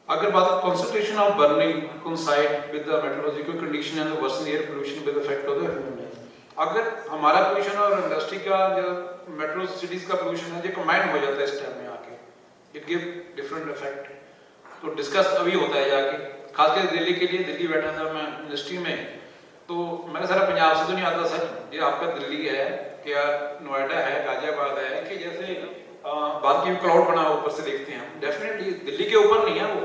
अगर बात concentration of burning coincide with the meteorological condition and the worsening air pollution with effect of the human health. अगर हमारा pollution और industry का जो metro cities का pollution है, ये कंबाइन हो जाता है इस टाइम में आके, इट गिव डिफरेंट इफेक्ट. तो डिस्कस अभी होता है जाके, खासकर दिल्ली के लिए. दिल्ली बैठा था मैं इंडस्ट्री में, तो मैंने सारा पंजाब से तो नहीं आता सर, ये आपका दिल्ली है क्या, नोएडा है, गाजियाबाद है, कि जैसे बात की क्लाउड बना ऊपर से देखते हैं हम. डेफिनेटली दिल्ली के ऊपर नहीं है, वो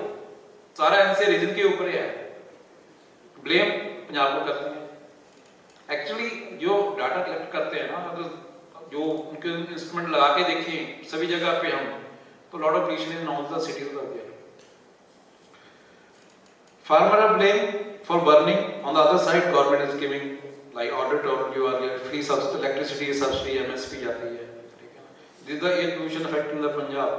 सारा एनसीआर रीजन के ऊपर है. ब्लेम पंजाब को करते हैं. एक्चुअली जो डाटा कलेक्ट करते हैं ना, अगर जो उनके इंस्ट्रूमेंट लगा के देखें सभी जगह पे हम, तो lot of pollution in all the cities of India. Farmer are blame for burning, on the other side government is giving, like order to you are free electricity subsidy, MSP जाती है. ठीक है, this is the air pollution effect in the Punjab.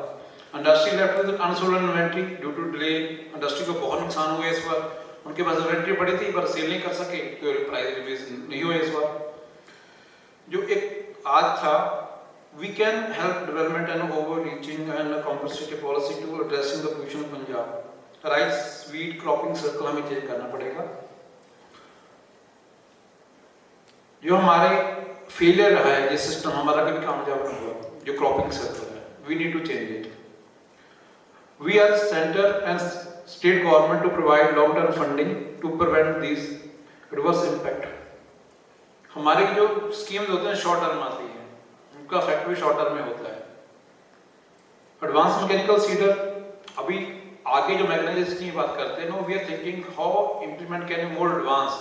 Industry left with unsold inventory due to delay. Industry को बहुत नुकसान हुआ इस बार, उनके पास इन्वेंटरी पड़ी थी पर सेल नहीं कर सके, क्योंकि प्राइस रिलीज नहीं हुए इस बार. जो एक आज था, we can help development and overreaching and compensative policy to addressing the pollution of Punjab. Rice wheat cropping circle हमें चेंज करना पड़ेगा. जो हमारे फेलियर रहा है, ये सिस्टम हमारा कभी कामयाब नहीं हुआ, जो क्रॉपिंग सर्कल है, we need to change it. We are center and state government to provide long-term funding to prevent these reverse impact. हमारे जो स्कीम्स होते हैं शॉर्ट टर्म आती है, उनका इफेक्ट भी शॉर्ट टर्म में होता है. एडवांस मैकेनिकल सीडर, अभी आगे जो मैकेनाइजेशन की बात करते हैं, no we are thinking how implement can be more advance.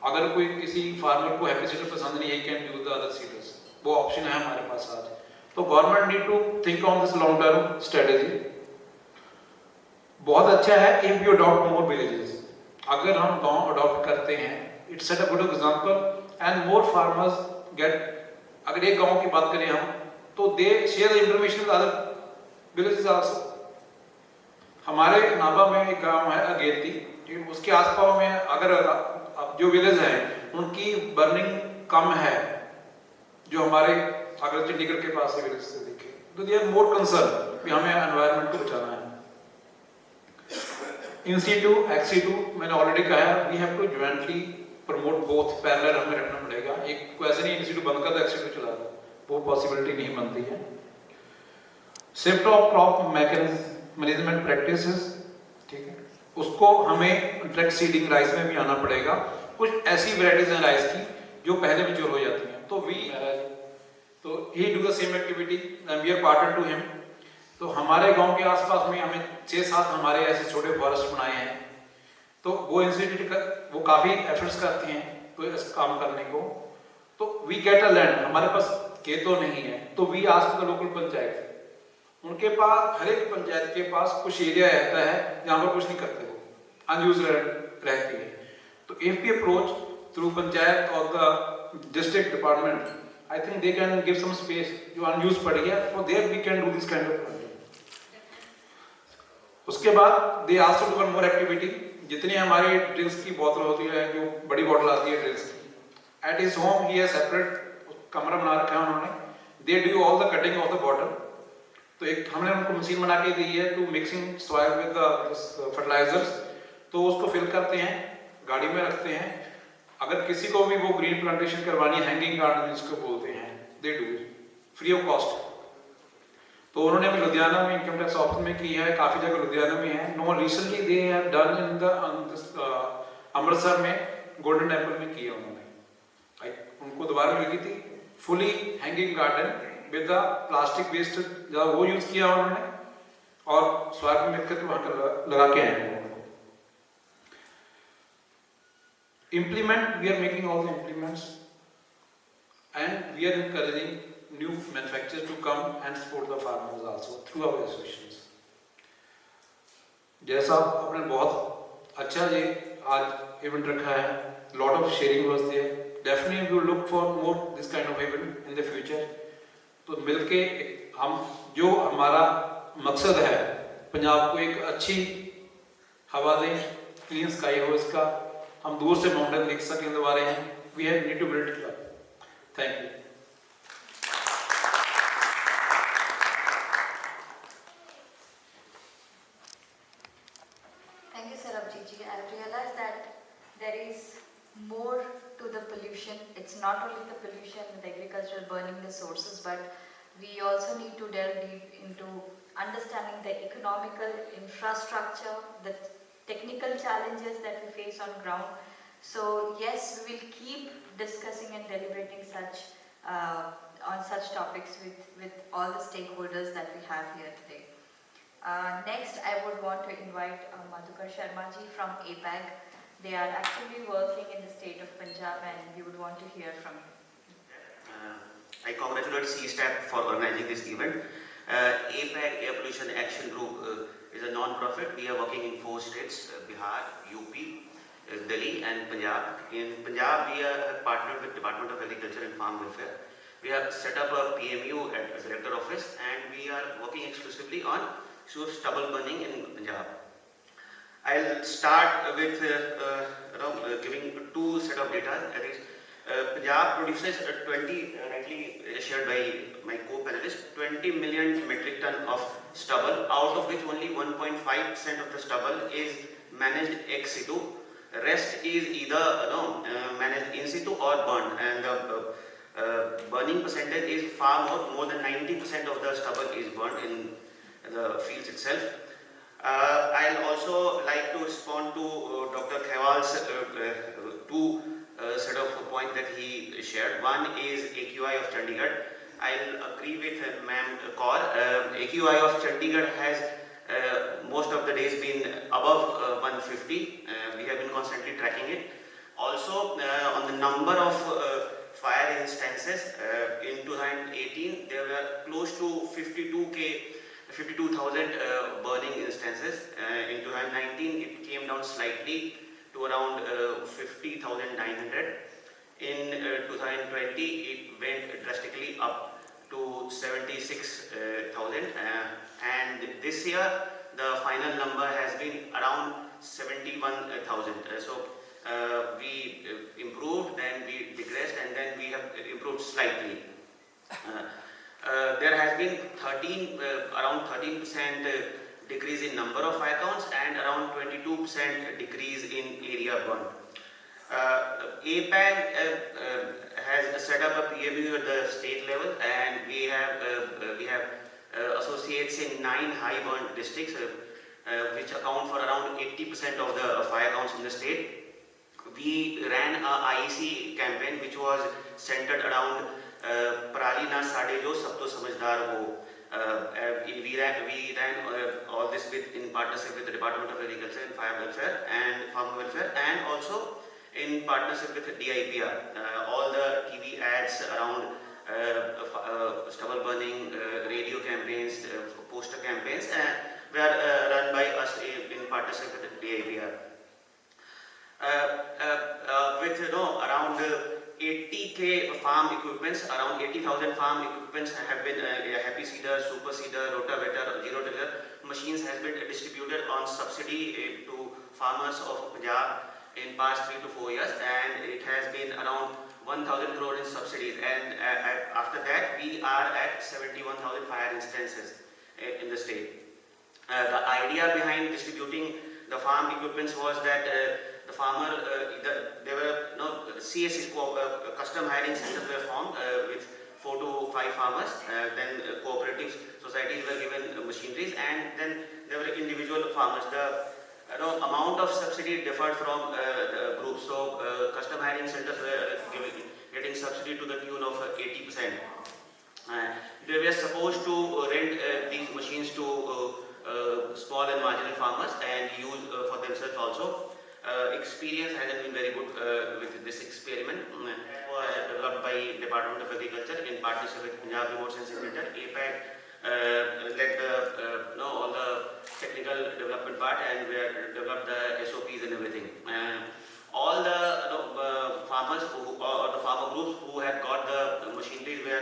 अगर कोई किसी फार्मर को हैप्पी सीडर पसंद नहीं है, he can use the other seeders, वो ऑप्शन है हमारे पास आज. तो government need to think on this long term strategy. बहुत अच्छा है if you adopt more villages. अगर हम गांव अडॉप्ट करते हैं, it's set a good example and more farmers get. अगर एक गांव की बात करें हम, तो they share the information with other villages also. हमारे नाभा में एक गांव है अगेती, उसके आसपास में अगर जो विलेज है उनकी बर्निंग कम है, जो हमारे अगर चंडीगढ़ के पास विलेज से देखें, तो दे आर मोर कंसर्न कि हमें एनवायरनमेंट को बचाना है. In C2, XC2, मैंने ऑलरेडी कहा है, we have to jointly promote both parallel हमें रखना पड़ेगा। एक को ऐसे नहीं इंस्टीट्यूट बंद कर दो एक्सीट्यूट चला दो, वो पॉसिबिलिटी नहीं बनती है। Shift of crop management practices, ठीक है, उसको हमें ट्रैक सीडिंग राइस में भी आना पड़ेगा। कुछ ऐसी वैरायटीज हैं राइस की जो पहले मैच्योर हो जाती हैं, तो he do the same activity and we are partner to him. तो हमारे गांव के आसपास में हमें 6-7 हमारे ऐसे छोटे फॉरेस्ट बनाए हैं, तो वो इंस्टीट्यूट वो काफ़ी एफर्ट्स करती हैं तो इस काम करने को। तो वी गेट अ लैंड, हमारे पास खेत तो नहीं है, तो we ask the local panchayat, उनके पास हर एक पंचायत के पास कुछ एरिया रहता है जहाँ पर कुछ नहीं करते, वो अनयूज रहती है। तो if we approach through panchayat और the district department, I think they can give some space जो अनयूज पड़ी है, for there we can do this kind of project. उसके बाद they also do one more activity, जितनी हमारी ड्रिंक्स की बोतल होती है, जो बड़ी बोतल आती है ड्रिंक्स की, at his home he has separate कमरा बना रखा है उन्होंने, they do all the cutting of the bottle. तो एक हमने उनको मशीन बना के दी है to mixing soil with the fertilisers, तो उसको फिल करते हैं, गाड़ी में रखते हैं। अगर किसी को भी वो ग्रीन प्लांटेशन करवानी है, हैंगिंग गार्डन जिसको बोलते हैं, they do free of cost. तो उन्होंने अभी लुधियाना में इनकम टैक्स ऑफिस में की है, काफ़ी जगह लुधियाना में है। Know recently they have done in the Amritsar में गोल्डन टेम्पल में किया उन्होंने, उनको दोबारा मिल गई थी fully hanging garden with the plastic waste, जब वो यूज किया उन्होंने और स्वाद में मिलकर वहां लगा के आए हैं। Implement, we are making all the implements and we are encouraging new manufacturers to come and support the farmers also through our associations. जैसा आपने बहुत अच्छा ये आज इवेंट रखा है, lot of sharing was there. Definitely we will look for more this kind of event in the future. तो मिलके हम जो हमारा मकसद है पंजाब को एक अच्छी हवा दें, क्लीन स्काई हो, इसका हम दूर से माउंटेन देख सकें दोबारा हैं। We have need to build club. Thank you. Thank you, Sir Abhijit ji. I realized that there is more to the pollution. It's not only the pollution with agricultural burning the sources, but we also need to delve deep into understanding the economical infrastructure, the technical challenges that we face on ground. So yes, we will keep discussing and deliberating on such topics with all the stakeholders that we have here today. Next, I would want to invite Madhukar Sharma ji from APAG. They are actively working in the state of Punjab and we would want to hear from you. I congratulate C-STEP for organizing this event. APAG, Air Pollution Action Group, is a non-profit. We are working in 4 states, Bihar, UP, Delhi and Punjab. In Punjab, we are partnered with Department of Agriculture and Farm Welfare. We have set up a PMU at the Director Office and we are working exclusively on stubble burning in Punjab. I'll start with giving 2 set of data. That is, Punjab produces 20, rightly shared by my co-panelist, 20 million metric ton of stubble, out of which only 1.5% of the stubble is managed ex situ. The rest is either managed in situ or burned, and the burning percentage is far more than 90% of the stubble is burned in the fields itself. I'll also like to respond to Dr. Khewal's 2 set of points that he shared. One is AQI of Chandigarh. I'll agree with Ma'am Kaur. AQI of Chandigarh has most of the days been above 150. We have been constantly tracking it. Also, on the number of fire instances, in 2018 there were close to 52,000 burning instances. In 2019 it came down slightly to around 50,900. In 2020 it went drastically up to 76,000, and this year the final number has been around 71,000. So we improved, then we digressed, and then we have improved slightly. There has been around 13% decrease in number of fire counts and around 22% decrease in area burned. APAG has set up a PMU at the state level, and we have associates in 9 high burn districts, which account for around 80% of the fire counts in the state. We ran a IEC campaign which was centered around Parali na Sade Jo Sab To Samajhdar Ho. We ran all this in partnership with the Department of Agriculture and Fire Welfare and Farmer Welfare, and also in partnership with DIPR. All the TV ads around stubble burning, radio campaigns, poster campaigns were run by us in partnership with DIPR. With around 80k farm equipments, around 80,000 farm equipments have been happy seeder, super seeder, rotavator, zero tiller machines has been distributed on subsidy to farmers of Punjab in past 3 to 4 years, and it has been around 1,000 crore in subsidies, and after that we are at 71,000 fire instances in the state. The idea behind distributing the farm equipments was that the farmer, there were CSC, custom hiring centers were formed with 4 to 5 farmers, then cooperative societies were given machineries, and then there were individual farmers. The amount of subsidy differed from the groups, so custom hiring centers were getting subsidy to the tune of 80%. They were supposed to rent these machines to small and marginal farmers and use for themselves also. Experience hasn't been very good with this experiment. Developed by Department of Agriculture in partnership with Punjab Remote Sensing Center. APAG led all the technical development part, and we have developed the SOPs and everything. All the farmers or the farmer groups who had got the machinery were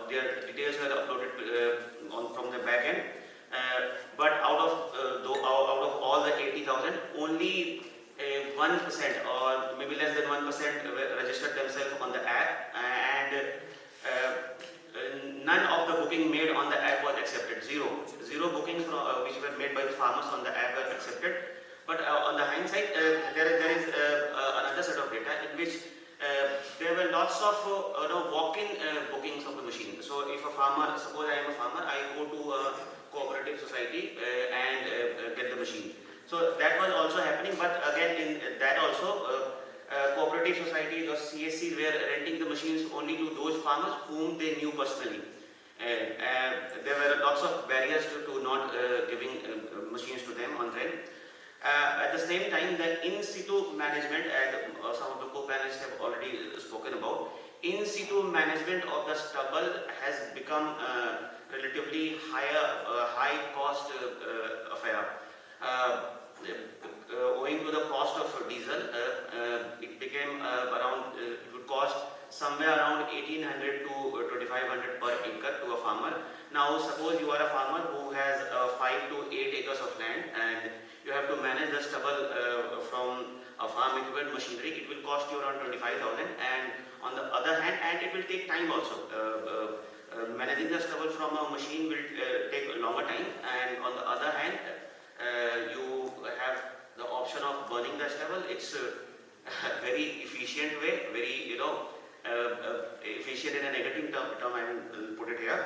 their details were uploaded from the back end. But out of all the 80,000, only 1% or maybe less than 1% registered themselves on the app, and none of the booking made on the app was accepted. Zero bookings which were made by the farmers on the app were accepted. But on the hindsight, there is another set of data in which there were lots of walk-in bookings of the machine. So if a farmer, suppose I am a farmer, I go to a cooperative society and get the machine. So that was also happening, but again in that also cooperative societies or CSCs were renting the machines only to those farmers whom they knew personally. There were lots of barriers to not giving machines to them on rent. At the same time, the in situ management, as some of the co-panelists have already spoken about, in situ management of the stubble has become relatively high cost affair. Owing to the cost of diesel, it became it would cost somewhere around 1,800 to 2,500 per acre to a farmer. Now suppose you are a farmer who has 5 to 8 acres of land, and you have to manage the stubble from a farm equipment machinery. It will cost you around 25,000, and on the other hand, and it will take time also. Managing the stubble from a machine will take a longer time, and on the other hand, you have the option of burning the stubble. It's a very efficient way, very efficient in a negative term I will put it here.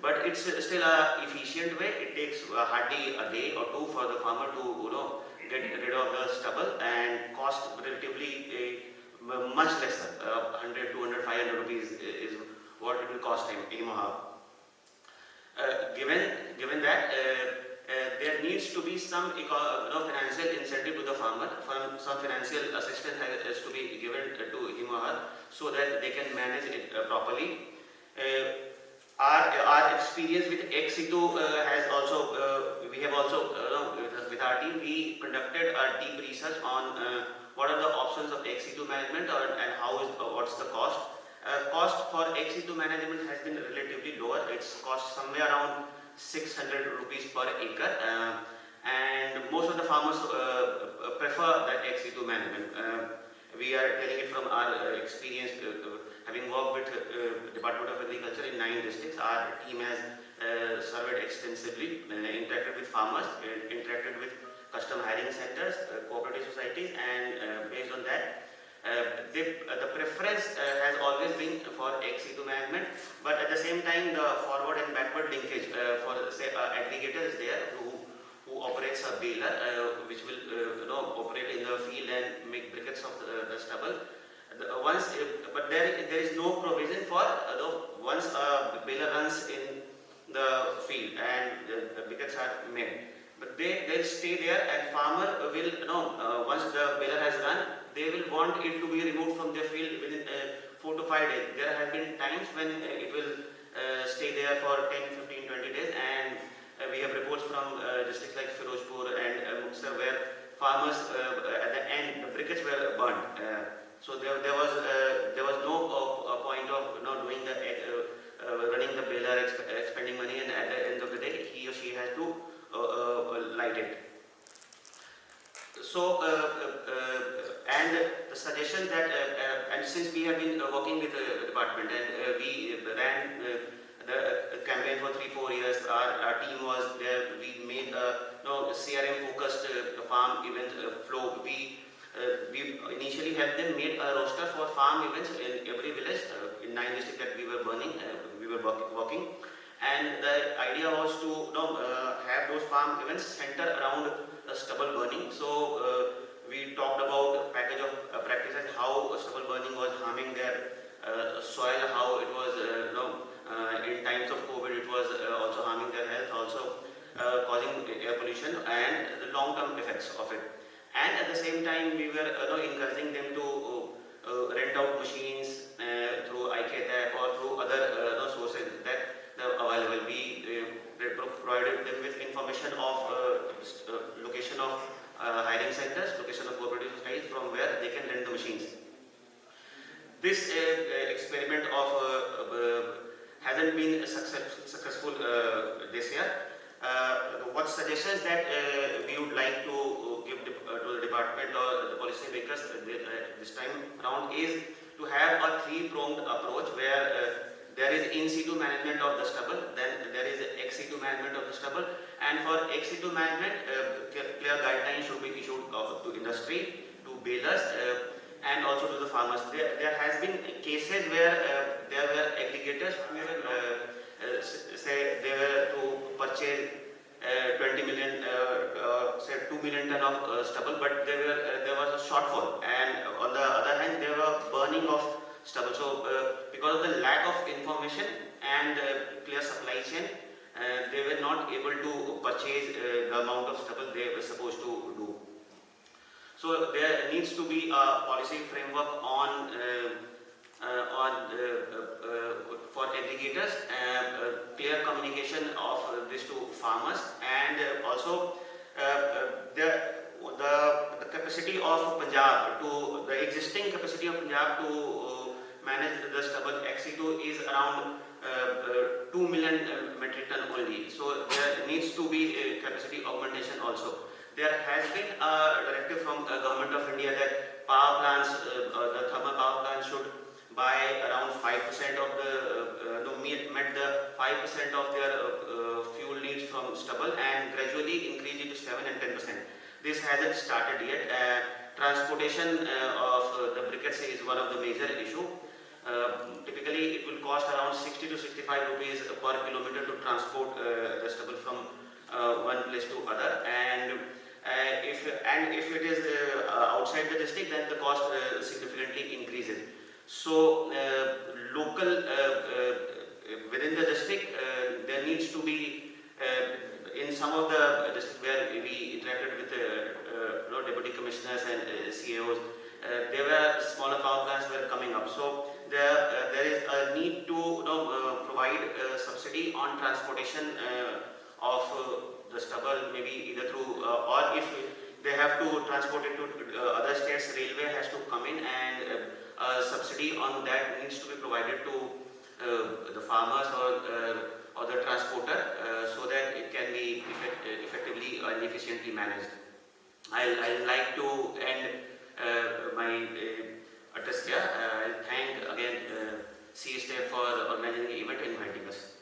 But it's still an efficient way. It takes hardly a day or two for the farmer to get rid of the stubble, and cost relatively much lesser. 100, 200, 500 rupees is what it will cost him in Mohab. Given that there needs to be some financial incentive to the farmer, some financial assistance has to be given to him or her so that they can manage it properly. Our experience with ex situ has also, we have also, with our team, we conducted a deep research on what are the options of ex situ management and what's the cost. Cost for ex situ management has been relatively lower. It's cost somewhere around 600 rupees per acre, and most of the farmers prefer that ex situ management. We are telling it from our experience, having worked with Department of Agriculture in 9 districts. Our team has surveyed extensively, interacted with farmers, interacted with customers. custom hiring centers, cooperative societies, and based on that, the preference has always been for ex-situ management, but at the same time the forward and backward linkage for say aggregator is there who operates a baler which will operate in the field and make briquettes of the stubble. But there is no provision for once a baler runs in the field and the briquettes are made. But they'll stay there, and farmer will once the baler has run, they will want it to be removed from their field within 4 to 5 days. There have been times when it will stay there for 10, 15, 20 days, and we have reports from districts like Firozpur and Muktsar where farmers at the end the briquettes were burnt. So there was no point of doing the running the baler, expending money, and at the end of the day he or she has to light it. So and the suggestion that and since we have been working with the department and we ran the campaign for 3-4 years, our team was there. We made CRM focused farm event flow. We initially had them made a roster for farm events in every village in 9 districts that we were working, and the idea was to have those farm events center around stubble burning. So we talked about a package of practices, how stubble burning was harming their soil, how it was in times of COVID it was also harming their health, also causing air pollution and the long-term effects of it. And at the same time we were encouraging them to rent out machines through IKTAP or through other sources that are available. We provided them with information of location of hiring centers, location of cooperative societies from where they can rent the machines. This experiment of hasn't been successful this year. What suggestions that we would like to give to the department or the policy makers this time around is to have a 3-pronged approach where there is in-situ management of the stubble, then there is ex-situ management of the stubble, and for ex-situ management clear guidelines should be issued to industry, to balers, and also to the farmers. There has been cases where there were aggregators who say they were to purchase 20 million, say 2 million ton of stubble, but there was a shortfall, and on the other hand there were burning of stubble. So because of the lack of information and clear supply chain, they were not able to purchase the amount of stubble they were supposed to do. So there needs to be a policy framework on for aggregators, clear communication of this to farmers, and also the capacity of Punjab to the existing capacity of Punjab to manage the stubble ex-situ is around 2 million metric ton only. So there needs to be a capacity augmentation also. There has been a directive from the Government of India that power plants, the thermal power plants should buy around 5% of met the 5% of their fuel needs from stubble and gradually increase it to 7 and 10%. This hasn't started yet. Transportation of the briquettes is one of the major issue. Typically it will cost around 60 to 65 rupees per kilometer to transport the stubble from one place to other, and if it is outside the district, then the cost significantly increases. So local within the district there needs to be in some of the districts where we interacted with deputy commissioners and CAOs, there were smaller power plants were coming up. So there is a need to provide subsidy on transportation of the stubble, maybe either through or if they have to transport it to other states, railway has to come in, and subsidy on that needs to be provided to the farmers or the transporter so that it can be effectively and efficiently managed. I'd like to end my address here. I'll thank again CSTEP for organizing the event and inviting us.